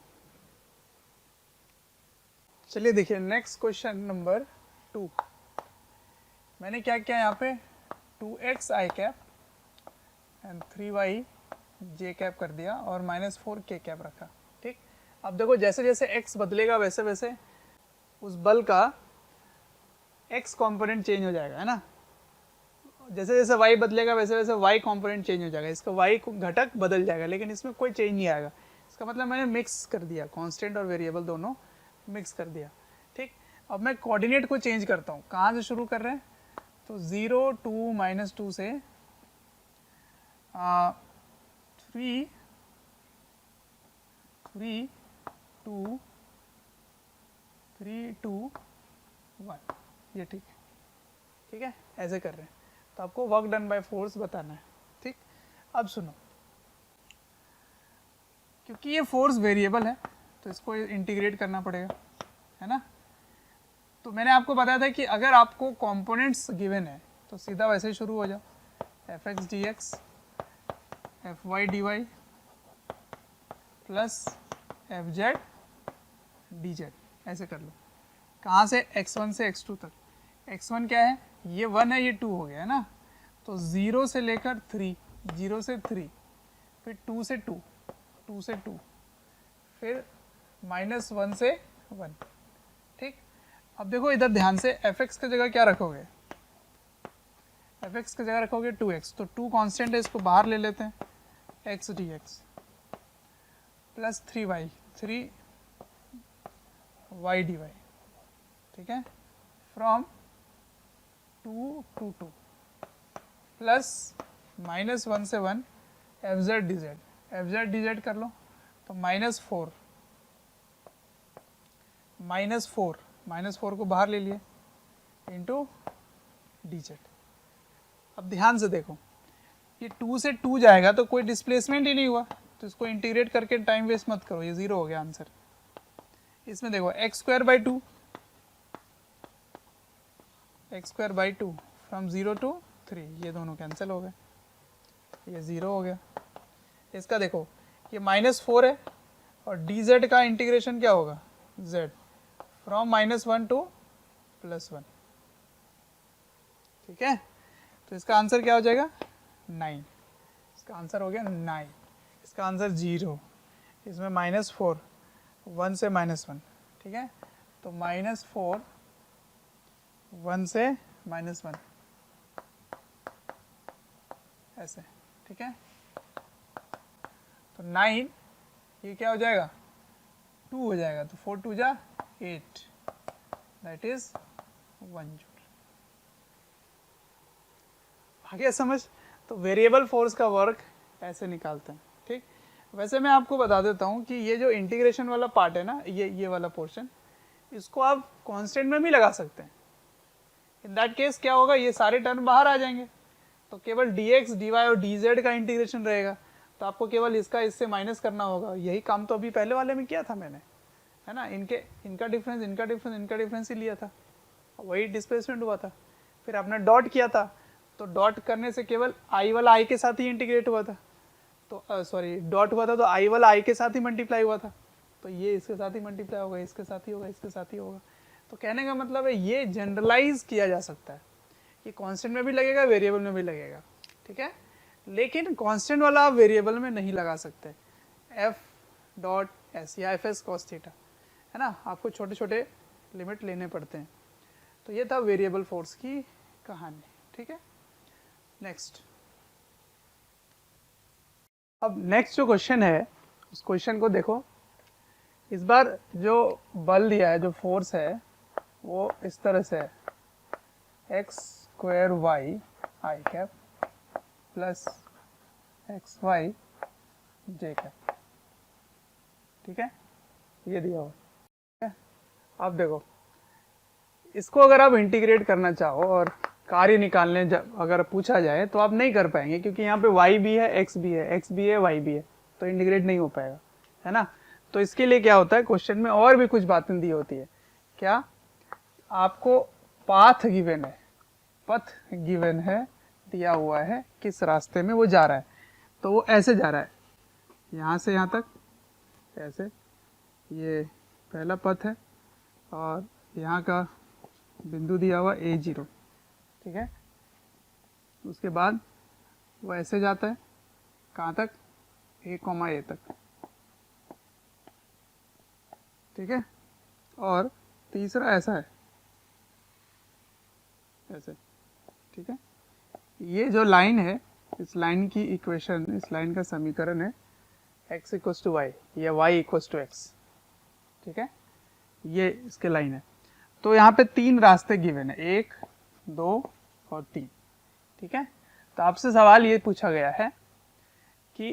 चलिए देखिए नेक्स्ट क्वेश्चन नंबर 2। मैंने क्या किया यहाँ पे 2x i cap and 3y j cap कर दिया और -4 k कैप रखा। ठीक, अब देखो जैसे जैसे x बदलेगा वैसे वैसे उस बल का x कंपोनेंट चेंज हो जाएगा, है ना। जैसे जैसे y बदलेगा वैसे वैसे y कंपोनेंट चेंज हो जाएगा, इसका y घटक बदल जाएगा, लेकिन इसमें कोई चेंज नहीं आएगा। इसका मतलब मैंने मिक्स कर दिया, कांस्टेंट और वेरिएबल दोनों मिक्स कर दिया। ठीक, अब मैं कोऑर्डिनेट को चेंज करता हूँ। कहाँ से शुरू कर रहे हैं, तो 0 2 -2 से 3 3 2 3 2 1, ये ठीक है। ठीक है, ऐसे कर रहे हैं। तो आपको वर्क डन बाय फोर्स बताना है। ठीक, अब सुनो, क्योंकि ये फोर्स वेरिएबल है तो इसको इंटीग्रेट करना पड़ेगा, है ना। तो मैंने आपको बताया था कि अगर आपको कंपोनेंट्स गिवन है तो सीधा वैसे ही शुरू हो जाओ, fx dx fy dy plus fz dz, ऐसे कर लो। कहाँ से, x1 से x2 तक। x1 क्या है, ये 1 है, ये 2 हो गया है ना। तो 0 से लेकर 3, 0 से 3, फिर 2 से 2, 2 से 2, फिर -1 से 1। ठीक, अब देखो इधर ध्यान से, fx की जगह क्या रखोगे, fx की जगह रखोगे 2x, तो 2 कांस्टेंट है, इसको बाहर ले लेते हैं, x dx plus 3y 3y dy। ठीक है, फ्रॉम 2 to 2 प्लस -1 से 1 fz dz कर लो, तो -4 को बाहर ले लिए इंटू dz। अब ध्यान से देखो, ये 2 से 2 जाएगा तो कोई डिस्प्लेसमेंट ही नहीं हुआ, तो इसको इंटीग्रेट करके टाइम वेस्ट मत करो, ये 0 हो गया आंसर। इसमें देखो x² by 2 फ्रॉम 0 to 3, ये दोनों कैंसिल हो गए, ये 0 हो गया। इसका देखो ये -4 है और dz का इंटीग्रेशन क्या होगा, z फ्रॉम -1 to +1। ठीक है, तो इसका आंसर क्या हो जाएगा 9, इसका आंसर हो गया 9, इसका आंसर 0, इसमें -4 1 से -1। ठीक है, तो -4 1 से -1 ऐसे। ठीक है, तो 9 ये क्या हो जाएगा 2 हो जाएगा, तो 4 2 जा 8, दैट इज 1 जूल। आ गया समझ। तो वेरिएबल फोर्स का वर्क ऐसे निकालते हैं। ठीक, वैसे मैं आपको बता देता हूँ कि ये जो इंटीग्रेशन वाला पार्ट है ना, ये वाला पोर्शन, इसको आप कांस्टेंट में भी लगा सकते हैं। इन दैट केस क्या होगा, ये सारे टर्म बाहर आ जाएंगे, तो केवल dx dy और dz का इंटीग्रेशन रहेगा। तो आपको केवल इसका इससे माइनस करना होगा। यही काम तो अभी पहले वाले में किया था मैंने, है ना। इनका डिफरेंस ही लिया था, वही डिस्प्लेसमेंट हुआ था। फिर आपने डॉट किया था, तो डॉट करने से केवल i वाला i के साथ ही इंटीग्रेट हुआ था, तो सॉरी डॉट हुआ था तो i वाला i के साथ ही मल्टीप्लाई हुआ था, तो ये इसके साथ ही मल्टीप्लाई होगा, इसके साथ ही होगा, इसके साथ ही होगा। तो कहने का मतलब है ये जनरलाइज किया जा सकता है, ये कांस्टेंट में भी लगेगा, वेरिएबल में भी लगेगा, ठीक है। लेकिन कांस्टेंट वाला आप वेरिएबल में नहीं लगा सकते, एफ डॉट एस या एफ एस कॉस थीटा, है ना, आपको छोटे छोटे लिमिट लेने पड़ते हैं। तो ये था वेरिएबल फोर्स की कहानी, ठीक है। नेक्स्ट, अब नेक्स्ट जो क्वेश्चन है उस क्वेश्चन को देखो। इस बार जो बल दिया है, जो फोर्स है, वो इस तरह से है, एक्स स्क्वायर वाई आई कैप प्लस एक्स वाई जे कैप, ठीक है, ये दिया हुआ है। अब देखो, इसको अगर आप इंटीग्रेट करना चाहो और कार्य निकालने अगर पूछा जाए तो आप नहीं कर पाएंगे, क्योंकि यहाँ पे y भी है, x भी है, x भी है, y भी है, तो इंटीग्रेट नहीं हो पाएगा, है ना। तो इसके लिए क्या होता है, क्वेश्चन में और भी कुछ बातें दी होती है। क्या, आपको पाथ गिवन है, पथ गिवन है, दिया हुआ है किस रास्ते में वो जा रहा है, तो वो ऐसे जा रहा है, यहाँ से यहाँ तक ऐसे, ये पहला पथ है और यहाँ का बिंदु दिया हुआ A0, ठीक है। उसके बाद वो ऐसे जाता है, कहाँ तक, A, तक, ठीक है। और तीसरा ऐसा है, ऐसे, ठीक है। ये जो लाइन है, इस लाइन की इक्वेशन, इस लाइन का समीकरण है x इक्वल्स टू वाई या y इक्वल्स टू एक्स, ठीक है, ये इसके लाइन है। तो यहाँ पे 3 रास्ते गिवन है, 1, 2 और 3, ठीक है। तो आपसे सवाल ये पूछा गया है कि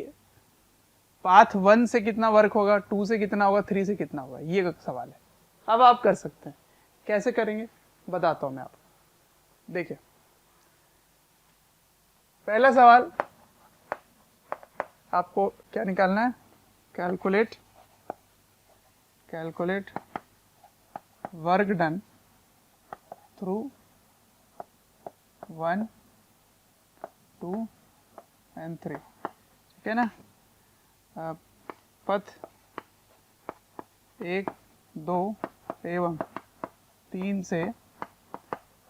पाथ 1 से कितना वर्क होगा, 2 से कितना होगा, 3 से कितना होगा, ये सवाल है। अब आप कर सकते हैं, कैसे करेंगे बताता हूं मैं आपको। देखिए, पहला सवाल आपको क्या निकालना है, calculate work done through 1, 2 and 3, ठीक है ना। पथ 1, 2 एवं 3 से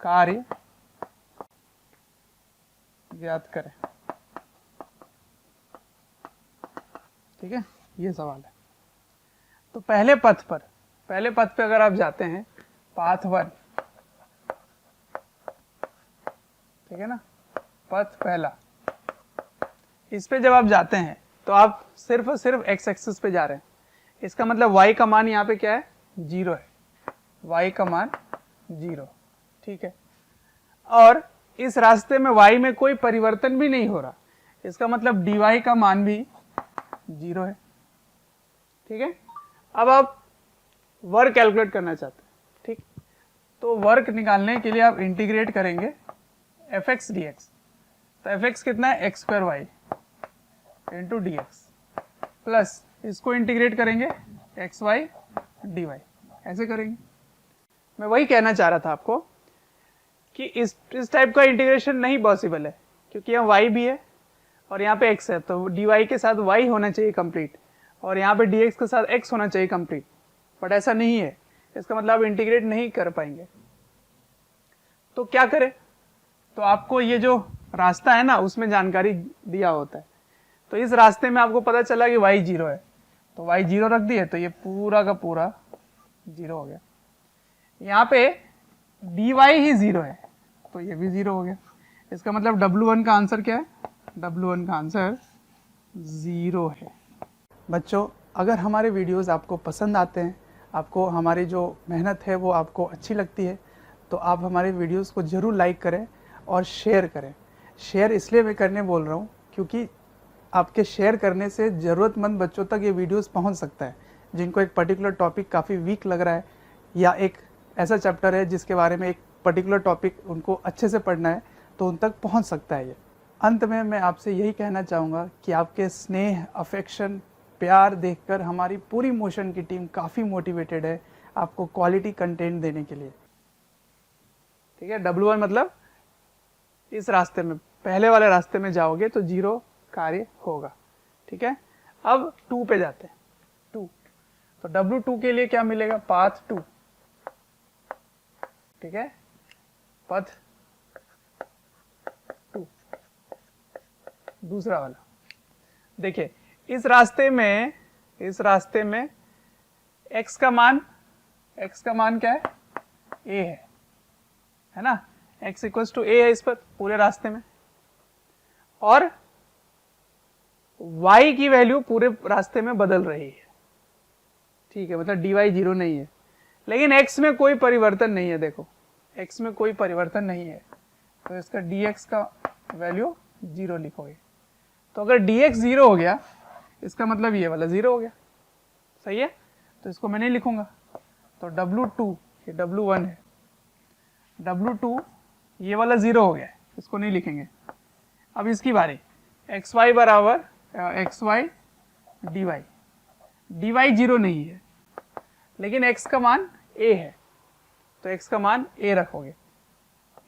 कार्य ज्ञात करें, ठीक है, ये सवाल है। तो पहले पथ पे अगर आप जाते हैं, पाथ 1, ठीक है ना, पथ पहला, इस पे जब आप जाते हैं तो आप सिर्फ और सिर्फ x एक्सिस पे जा रहे हैं, इसका मतलब y का मान यहाँ पे क्या है, 0 है, y का मान 0, ठीक है। और इस रास्ते में y में कोई परिवर्तन भी नहीं हो रहा, इसका मतलब dy का मान भी 0 है, ठीक है। अब आप वर्क कैलकुलेट करना चाहते हैं, ठीक, तो वर्क निकालने के लिए आप इंटीग्रेट करेंगे fx dx, तो fx कितना है, x square y into d x, plus इसको इंटीग्रेट करेंगे एक्स वाई डी वाई, ऐसे करेंगे। मैं वही कहना चाह रहा था आपको कि इस टाइप का इंटीग्रेशन नहीं पॉसिबल है, क्योंकि यहाँ y भी है और यहाँ पे x है, तो dy के साथ y होना चाहिए कंप्लीट और यहाँ पे dx के साथ x होना चाहिए कंप्लीट, बट ऐसा नहीं है, इसका मतलब आप इंटीग्रेट नहीं कर पाएंगे। तो क्या करें, तो आपको ये जो रास्ता है ना उसमें जानकारी दिया होता है, तो इस रास्ते में आपको पता चला कि y 0 है, तो y 0 रख दिए, तो ये पूरा का पूरा 0 हो गया। यहाँ पे dy ही 0 है, तो ये भी 0 हो गया। इसका मतलब W1 का आंसर क्या है, W1 का आंसर 0 है। बच्चों, अगर हमारे वीडियोस आपको पसंद आते हैं, आपको हमारी जो मेहनत है वो आपको अच्छी लगती है, तो आप हमारे वीडियोस को ज़रूर लाइक करें और शेयर करें। शेयर इसलिए मैं करने बोल रहा हूँ क्योंकि आपके शेयर करने से ज़रूरतमंद बच्चों तक ये वीडियोस पहुँच सकता है, जिनको एक पर्टिकुलर टॉपिक काफ़ी वीक लग रहा है या एक ऐसा चैप्टर है जिसके बारे में एक पर्टिकुलर टॉपिक उनको अच्छे से पढ़ना है, तो उन तक पहुँच सकता है ये। अंत में मैं आपसे यही कहना चाहूँगा कि आपके स्नेह, अफेक्शन, प्यार देखकर हमारी पूरी मोशन की टीम काफ़ी मोटिवेटेड है आपको क्वालिटी कंटेंट देने के लिए, ठीक है। W1 मतलब इस रास्ते में, पहले वाले रास्ते में जाओगे तो 0 कार्य होगा, ठीक है। अब 2 पे जाते हैं, 2, तो W2 के लिए क्या मिलेगा, पाथ 2, ठीक है, पथ 2 दूसरा वाला। देखिए इस रास्ते में x का मान क्या है, a है ना, x इक्वल्स टू a है इस पर पूरे रास्ते में, और y की वैल्यू पूरे रास्ते में बदल रही है, ठीक है, मतलब dy 0 नहीं है, लेकिन x में कोई परिवर्तन नहीं है। देखो x में कोई परिवर्तन नहीं है, तो इसका dx का वैल्यू 0 लिखोगे। तो अगर dx 0 हो गया इसका मतलब ये वाला 0 हो गया, सही है, तो इसको मैं नहीं लिखूंगा। तो W2 ये W1 है, W2 ये वाला 0 हो गया है, इसको नहीं लिखेंगे। अब इसकी बारी xy बराबर xy dy, dy 0 नहीं है लेकिन x का मान a है, तो x का मान a रखोगे,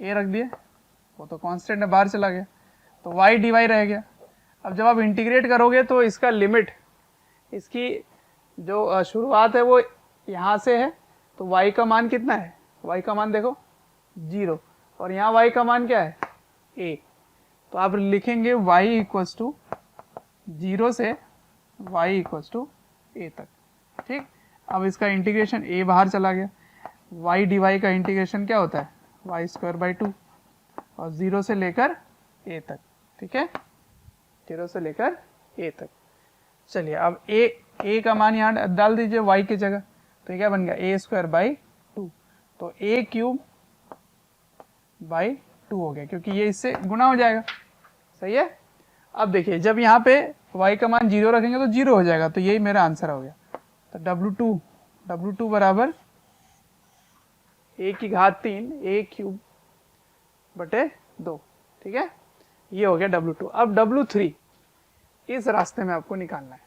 a रख दिए, वो तो कांस्टेंट है बाहर चला गया, तो y dy रह गया। अब जब आप इंटीग्रेट करोगे तो इसका लिमिट, इसकी जो शुरुआत है वो यहाँ से है, तो y का मान कितना है, y का मान देखो 0, और यहाँ y का मान क्या है a, तो आप लिखेंगे y इक्वल्स टू 0 से y इक्वल्स टू a तक, ठीक। अब इसका इंटीग्रेशन a बाहर चला गया, y dy का इंटीग्रेशन क्या होता है y स्क्वायर बाई 2, और 0 से लेकर a तक, ठीक है, 0 से लेकर a तक। चलिए अब a का मान यहाँ डाल दीजिए y की जगह, तो ये क्या बन गया a स्क्वायर बाई 2, तो a क्यूब बाई 2 हो गया, क्योंकि ये इससे गुना हो जाएगा, सही है। अब देखिए जब यहाँ पे y का मान 0 रखेंगे तो 0 हो जाएगा, तो यही मेरा आंसर हो गया। तो W2 बराबर a की घात 3 a क्यूब बटे 2, ठीक है, ये हो गया W2। अब W3 इस रास्ते में आपको निकालना है,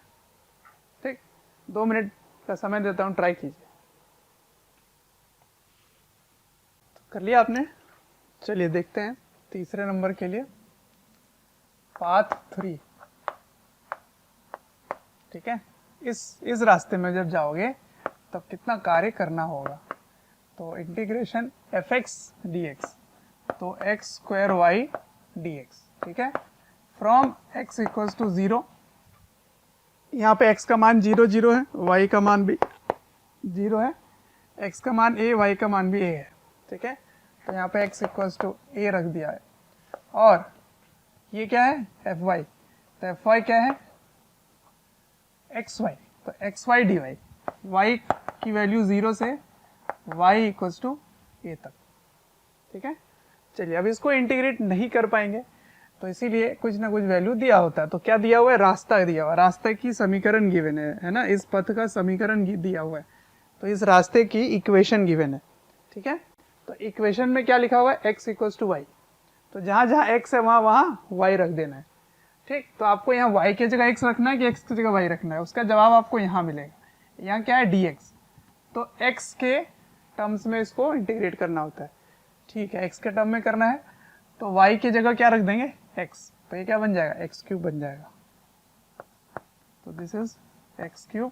ठीक, 2 मिनट का समय देता हूं, ट्राई कीजिए। तो कर लिया आपने, चलिए देखते हैं तीसरे नंबर के लिए पाथ 3, ठीक है। इस रास्ते में जब जाओगे तब कितना कार्य करना होगा, तो इंटीग्रेशन fx dx, तो x स्क्वायर y dx, ठीक है, फ्रॉम x इक्वल्स टू 0, यहाँ पे x का मान 0 0 है, y का मान भी 0 है, x का मान a, y का मान भी a है, ठीक है, तो यहाँ पे x इक्वल्स टू a रख दिया है, और ये क्या है fy, तो fy क्या है xy, तो xy dy, y की वैल्यू 0 से y इक्वल्स टू a तक, ठीक है। चलिए अब इसको इंटीग्रेट नहीं कर पाएंगे, तो इसीलिए कुछ ना कुछ वैल्यू दिया होता है, तो क्या दिया हुआ है, रास्ता दिया हुआ है, रास्ते की समीकरण गिवन है ना, इस पथ का समीकरण दिया हुआ है, तो इस रास्ते की इक्वेशन गिवन है, ठीक है। तो इक्वेशन में क्या लिखा हुआ है x इक्वल्स टू वाई, तो जहां जहां x है वहां वहां y रख देना है, ठीक। तो आपको यहाँ y की जगह x रखना है कि x की जगह y रखना है, उसका जवाब आपको यहाँ मिलेगा। यहाँ क्या है dx, तो x के टर्म्स में इसको इंटीग्रेट करना होता है, ठीक है, x के टर्म में करना है, तो y की जगह क्या रख देंगे x, तो ये क्या बन जाएगा x क्यूब बन जाएगा, तो this is x cube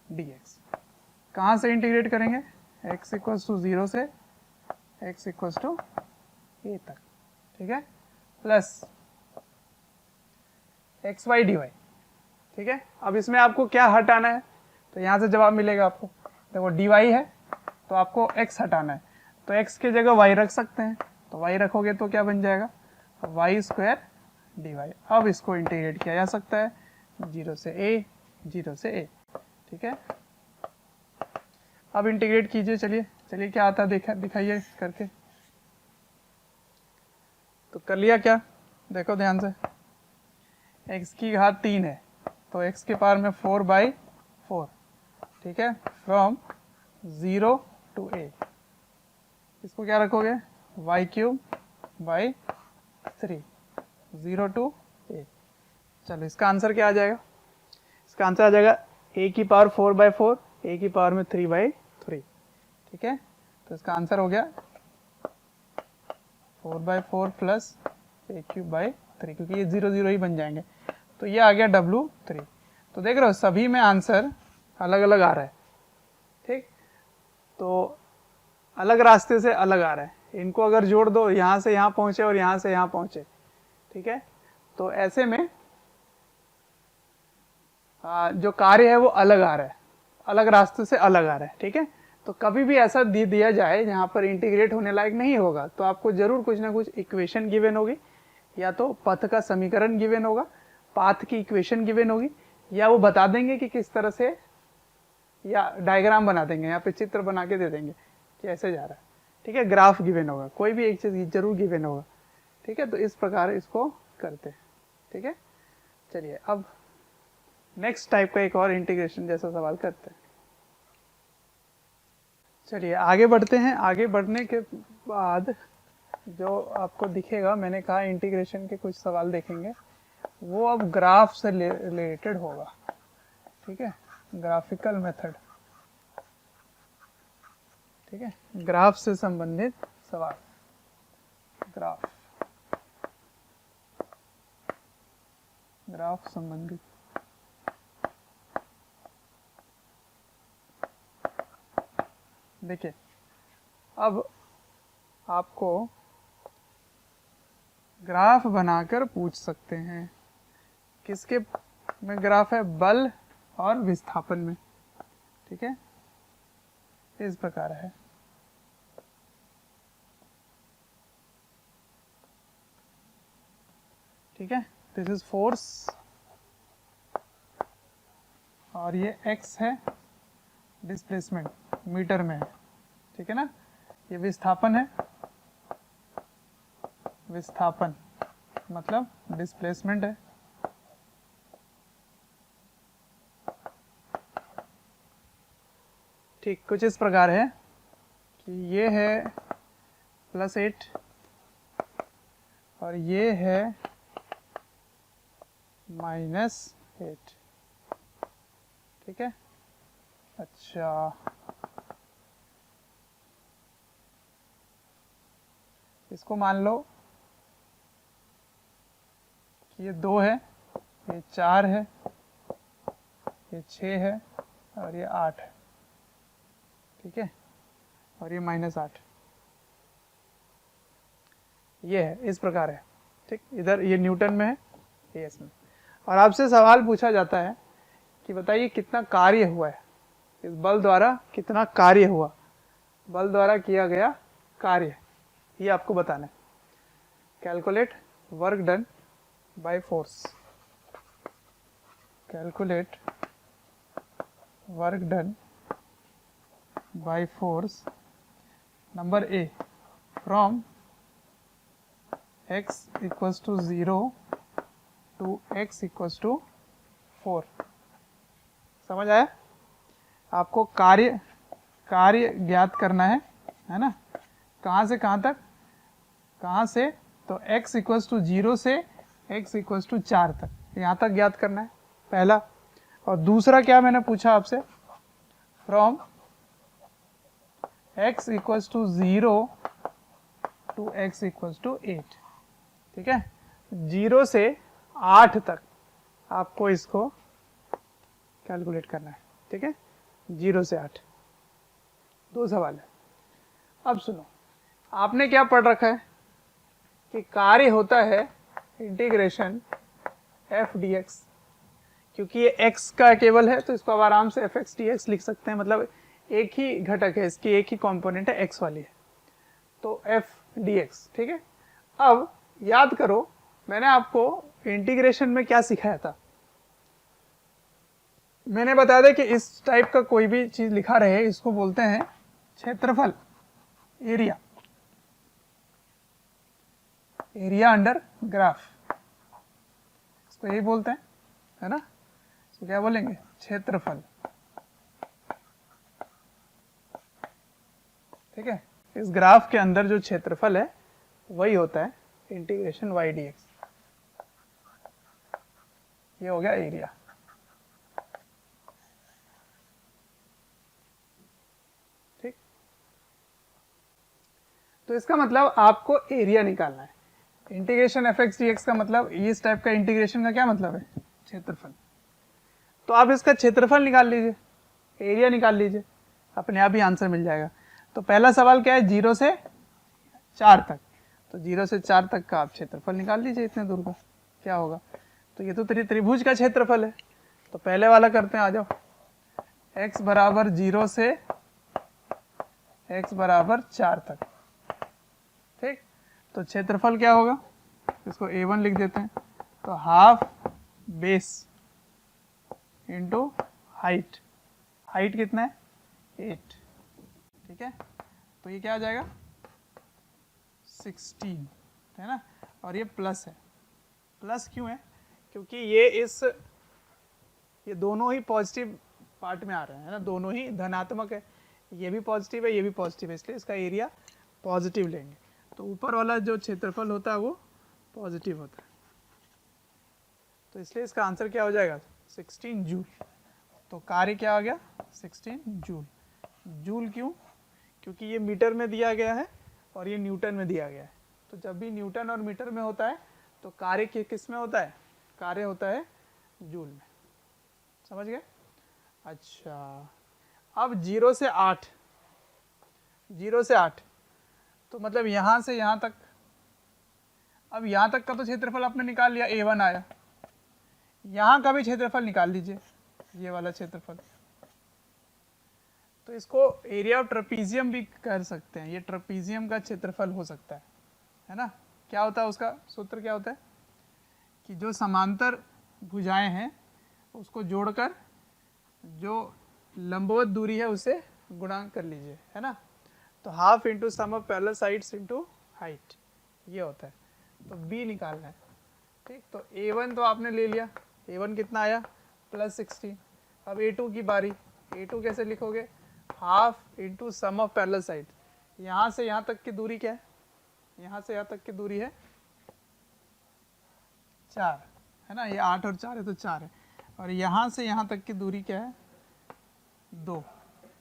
dx। कहाँ से इंटीग्रेट करेंगे, x इक्वल्स टू 0 से x इक्वल्स टू a तक, ठीक है, plus x y d y, ठीक है। अब इसमें आपको क्या हटाना है, तो यहाँ से जवाब मिलेगा आपको, देखो डी वाई है तो आपको x हटाना है, तो x की जगह y रख सकते हैं, तो y रखोगे तो क्या बन जाएगा वाई स्क्वायर डी वाई। अब इसको इंटीग्रेट किया जा सकता है 0 से a, ठीक है। अब इंटीग्रेट कीजिए, चलिए क्या आता है दिखाइए करके। तो कर लिया क्या, देखो ध्यान से, x की घात 3 है तो x के पावर में 4/4, ठीक है, फ्रॉम 0 to a, इसको क्या रखोगे y cube by 3, 0 to a। चलो इसका आंसर क्या आ जाएगा, इसका आंसर आ जाएगा a की पावर 4/4, a की पावर में 3/3, ठीक है। तो इसका आंसर हो गया 4/4 प्लस a क्यूब बाई 3, क्योंकि ये 0 0 ही बन जाएंगे, तो ये आ गया W3। तो देख रहे हो सभी में आंसर अलग अलग आ रहा है, ठीक। तो अलग रास्ते से अलग आ रहा है। इनको अगर जोड़ दो, यहाँ से यहाँ पहुंचे और यहाँ से यहाँ पहुंचे, ठीक है, तो ऐसे में जो कार्य है वो अलग आ रहा है, अलग रास्ते से अलग आ रहा है, ठीक है। तो कभी भी ऐसा दिया जाए जहाँ पर इंटीग्रेट होने लायक नहीं होगा, तो आपको जरूर कुछ ना कुछ इक्वेशन गिवन होगी, या तो पथ का समीकरण गिवन होगा, पाथ की इक्वेशन गिवन होगी, या वो बता देंगे कि किस तरह से, या डायग्राम बना देंगे, यहाँ पे चित्र बना के दे देंगे कि ऐसे जा रहा है, ठीक है। ग्राफ गिवन होगा, कोई भी एक चीज जरूर गिवन होगा, ठीक है। तो इस प्रकार इसको करते हैं, ठीक है। चलिए अब नेक्स्ट टाइप का एक और इंटीग्रेशन जैसा सवाल करते हैं। चलिए आगे बढ़ते हैं। आगे बढ़ने के बाद जो आपको दिखेगा, मैंने कहा इंटीग्रेशन के कुछ सवाल देखेंगे, वो अब ग्राफ से रिलेटेड होगा, ठीक है, ग्राफिकल मेथड, ठीक है, ग्राफ से संबंधित सवाल। ग्राफ संबंधित, देखिए अब आपको ग्राफ बनाकर पूछ सकते हैं। किसके में ग्राफ है? बल और विस्थापन में, ठीक है। इस प्रकार है, ठीक है। दिस इज फोर्स और ये x है, डिस्प्लेसमेंट मीटर में है, ठीक है ना। ये विस्थापन है, विस्थापन मतलब डिस्प्लेसमेंट है, ठीक। कुछ इस प्रकार है कि ये है +8 और ये है -8, ठीक है। अच्छा, इसको मान लो कि ये 2 है, ये 4 है, ये 6 है और ये 8 है, ठीक है, और ये -8, ये है, इस प्रकार है, ठीक। इधर ये न्यूटन में है, ये इसमें। और आपसे सवाल पूछा जाता है कि बताइए कितना कार्य हुआ है, इस बल द्वारा कितना कार्य हुआ, बल द्वारा किया गया कार्य, ये आपको बताना है। Calculate work done by force, calculate work done by force, number A, from x equals to 0 to x equals to 4। समझ आया? आपको कार्य ज्ञात करना है ना। कहाँ से कहाँ तक? कहाँ से? तो x इक्वल्स टू 0 से x इक्वल्स टू 4 तक, यहाँ तक ज्ञात करना है पहला। और दूसरा क्या मैंने पूछा आपसे? From x equals to 0 to x equals to 8, ठीक है। 0 से 8 तक आपको इसको कैलकुलेट करना है, ठीक है। 0 से 8, 2 सवाल है। अब सुनो, आपने क्या पढ़ रखा है कि कार्य होता है इंटीग्रेशन f dx, क्योंकि ये x का केवल है तो इसको आप आराम से fx dx लिख सकते हैं, मतलब एक ही घटक है, इसकी एक ही कंपोनेंट है, x वाली है, तो f dx, ठीक है। अब याद करो, मैंने आपको इंटीग्रेशन में क्या सिखाया था? मैंने बताया था कि इस टाइप का कोई भी चीज लिखा रहे, इसको बोलते हैं क्षेत्रफल, एरिया, एरिया अंडर ग्राफ, इसको यही बोलते हैं, है ना। इसको क्या बोलेंगे? क्षेत्रफल, ठीक है। इस ग्राफ के अंदर जो क्षेत्रफल है वही होता है इंटीग्रेशन y dx। ये हो गया एरिया, ठीक। तो इसका मतलब आपको एरिया निकालना है। इंटीग्रेशन fx dx का मतलब, इस टाइप का इंटीग्रेशन का क्या मतलब है? क्षेत्रफल। तो आप इसका क्षेत्रफल निकाल लीजिए, एरिया निकाल लीजिए, अपने आप ही आंसर मिल जाएगा। तो पहला सवाल क्या है, 0 से 4 तक, तो 0 से 4 तक का आप क्षेत्रफल निकाल लीजिए इतने दूर का क्या होगा। तो ये तो त्रिभुज का क्षेत्रफल है, तो पहले वाला करते हैं, आ जाओ। x बराबर 0 से x बराबर 4 तक, ठीक। तो क्षेत्रफल क्या होगा, इसको a1 लिख देते हैं, तो half base into height, height कितना है 8, ठीक है। तो ये क्या आ जाएगा 16, है ना। और ये प्लस है, प्लस क्यों है, क्योंकि ये दोनों ही पॉजिटिव पार्ट में आ रहे हैं, है ना, दोनों ही धनात्मक है, ये भी पॉजिटिव है ये भी पॉजिटिव है, इसलिए इसका एरिया पॉजिटिव लेंगे। तो ऊपर वाला जो क्षेत्रफल होता है वो पॉजिटिव होता है, तो इसलिए इसका आंसर क्या हो जाएगा 16 जूल। तो कार्य क्या आ गया 16 जूल। जूल क्यों, क्योंकि ये मीटर में दिया गया है और ये न्यूटन में दिया गया है, तो जब भी न्यूटन और मीटर में होता है तो कार्य किस में होता है, कार्य होता है जूल में, समझ गए। अच्छा, अब 0 से 8, 0 से 8 तो मतलब यहाँ से यहाँ तक, अब यहाँ तक का तो क्षेत्रफल आपने निकाल लिया, a1 आया, यहाँ का भी क्षेत्रफल निकाल लीजिए, ये वाला क्षेत्रफल। तो इसको एरिया ऑफ ट्रेपीजियम भी कर सकते हैं, ये ट्रेपीजियम का क्षेत्रफल हो सकता है ना। क्या होता है उसका सूत्र, क्या होता है कि जो समांतर भुजाएं हैं उसको जोड़कर जो लंबवत दूरी है उसे गुणा कर लीजिए, है ना। तो half into sum of parallel sides into height, ये होता है। तो बी निकालना है, ठीक। तो a1 तो आपने ले लिया, a1 कितना आया +16। अब a2 की बारी, a2 कैसे लिखोगे, half into sum of parallel side, यहाँ से यहाँ तक की दूरी क्या है, यहाँ से यहाँ तक की दूरी है 4, है ना, ये 8 और 4 है तो 4 है, और यहाँ से यहाँ तक की दूरी क्या है 2,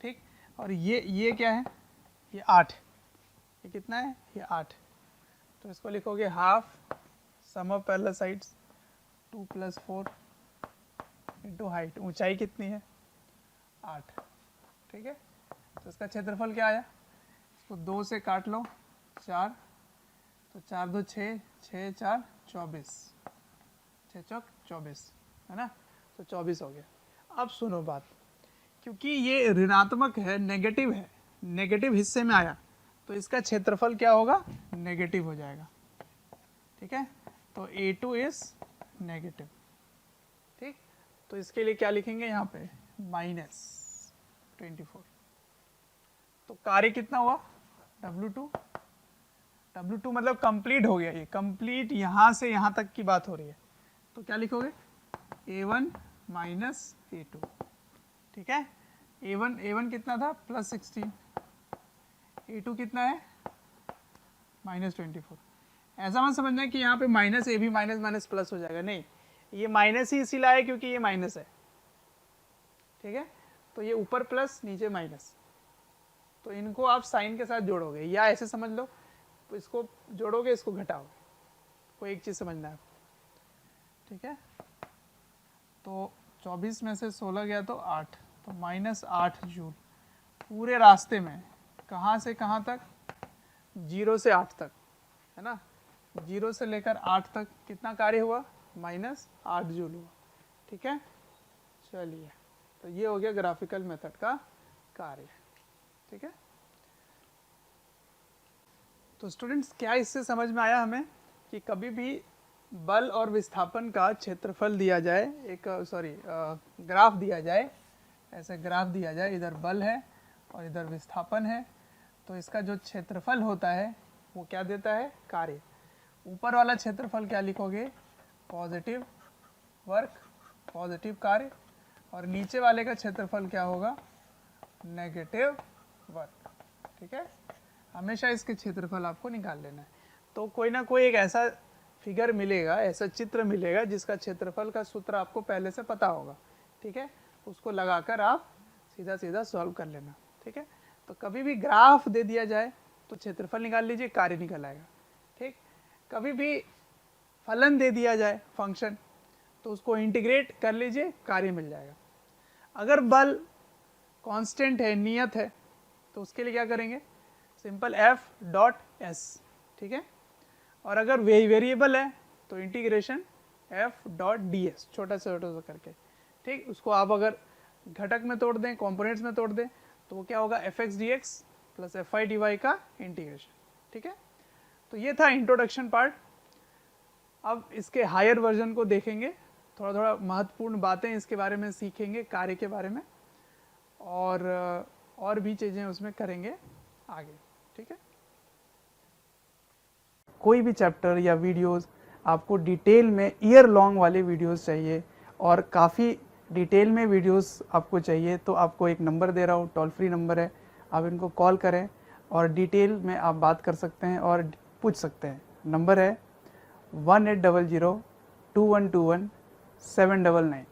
ठीक। और ये क्या है, ये 8, ये कितना है, ये 8। तो इसको लिखोगे half sum of parallel sides 2 + 4 into height, ऊंचाई कितनी है 8, ठीक है। तो इसका क्षेत्रफल क्या आया, इसको 2 से काट लो 4, तो 4 2 6, 6 4 24, 6 चौक 24, है ना, तो 24 हो गया। अब सुनो बात, क्योंकि ये ऋणात्मक है, नेगेटिव है, नेगेटिव हिस्से में आया तो इसका क्षेत्रफल क्या होगा, नेगेटिव हो जाएगा, ठीक है। तो a2 इज नेगेटिव, ठीक। तो इसके लिए क्या लिखेंगे यहाँ पे -24। तो कार्य कितना हुआ W2, W2 मतलब कंप्लीट हो गया, ये कंप्लीट यहाँ से यहाँ तक की बात हो रही है, तो क्या लिखोगे a1 - a2, ठीक है। a1 कितना था +16, a2 कितना है -24। ऐसा मत समझना कि यहाँ पे माइनस ए भी माइनस माइनस प्लस हो जाएगा, नहीं, ये माइनस ही इसीलिए आया क्योंकि ये माइनस है, ठीक है। तो ये ऊपर प्लस नीचे माइनस, तो इनको आप साइन के साथ जोड़ोगे, या ऐसे समझ लो इसको जोड़ोगे इसको घटाओगे, कोई एक चीज़ समझना है, ठीक है। तो 24 में से 16 गया तो 8, तो -8 जूल पूरे रास्ते में, कहाँ से कहाँ तक 0 से 8 तक, है ना, 0 से लेकर 8 तक कितना कार्य हुआ -8 जूल हुआ, ठीक है। चलिए, तो ये हो गया ग्राफिकल मेथड का कार्य, ठीक है। तो स्टूडेंट्स क्या इससे समझ में आया हमें कि कभी भी बल और विस्थापन का क्षेत्रफल दिया जाए, एक ग्राफ दिया जाए, ऐसे ग्राफ दिया जाए, इधर बल है और इधर विस्थापन है, तो इसका जो क्षेत्रफल होता है वो क्या देता है, कार्य। ऊपर वाला क्षेत्रफल क्या लिखोगे, पॉजिटिव वर्क, पॉजिटिव कार्य, और नीचे वाले का क्षेत्रफल क्या होगा, नेगेटिव वर्क, ठीक है। हमेशा इसके क्षेत्रफल आपको निकाल लेना है। तो कोई ना कोई एक ऐसा फिगर मिलेगा, ऐसा चित्र मिलेगा जिसका क्षेत्रफल का सूत्र आपको पहले से पता होगा, ठीक है, उसको लगाकर आप सीधा सीधा सॉल्व कर लेना, ठीक है। तो कभी भी ग्राफ दे दिया जाए तो क्षेत्रफल निकाल लीजिए, कार्य निकल आएगा, ठीक। कभी भी फलन दे दिया जाए फंक्शन, तो उसको इंटीग्रेट कर लीजिए, कार्य मिल जाएगा। अगर बल कांस्टेंट है, नियत है, तो उसके लिए क्या करेंगे, सिंपल एफ डॉट एस, ठीक है। और अगर वेरिएबल है तो integration F dot D S, छोटा सा करके, ठीक। उसको आप अगर घटक में तोड़ दें, कंपोनेंट्स में तोड़ दें, तो वो क्या होगा, F x d x plus F i d y का इंटीग्रेशन, ठीक है। तो ये था इंट्रोडक्शन पार्ट। अब इसके हायर वर्जन को देखेंगे, थोड़ा थोड़ा महत्वपूर्ण बातें इसके बारे में सीखेंगे, कार्य के बारे में, और भी चीज़ें उसमें करेंगे आगे, ठीक है। कोई भी चैप्टर या वीडियोस आपको डिटेल में ईयर लॉन्ग वाले वीडियोस चाहिए और काफ़ी डिटेल में वीडियोस आपको चाहिए, तो आपको एक नंबर दे रहा हूँ, टोल फ्री नंबर है, आप इनको कॉल करें और डिटेल में आप बात कर सकते हैं और पूछ सकते हैं। नंबर है 1800 2121 799।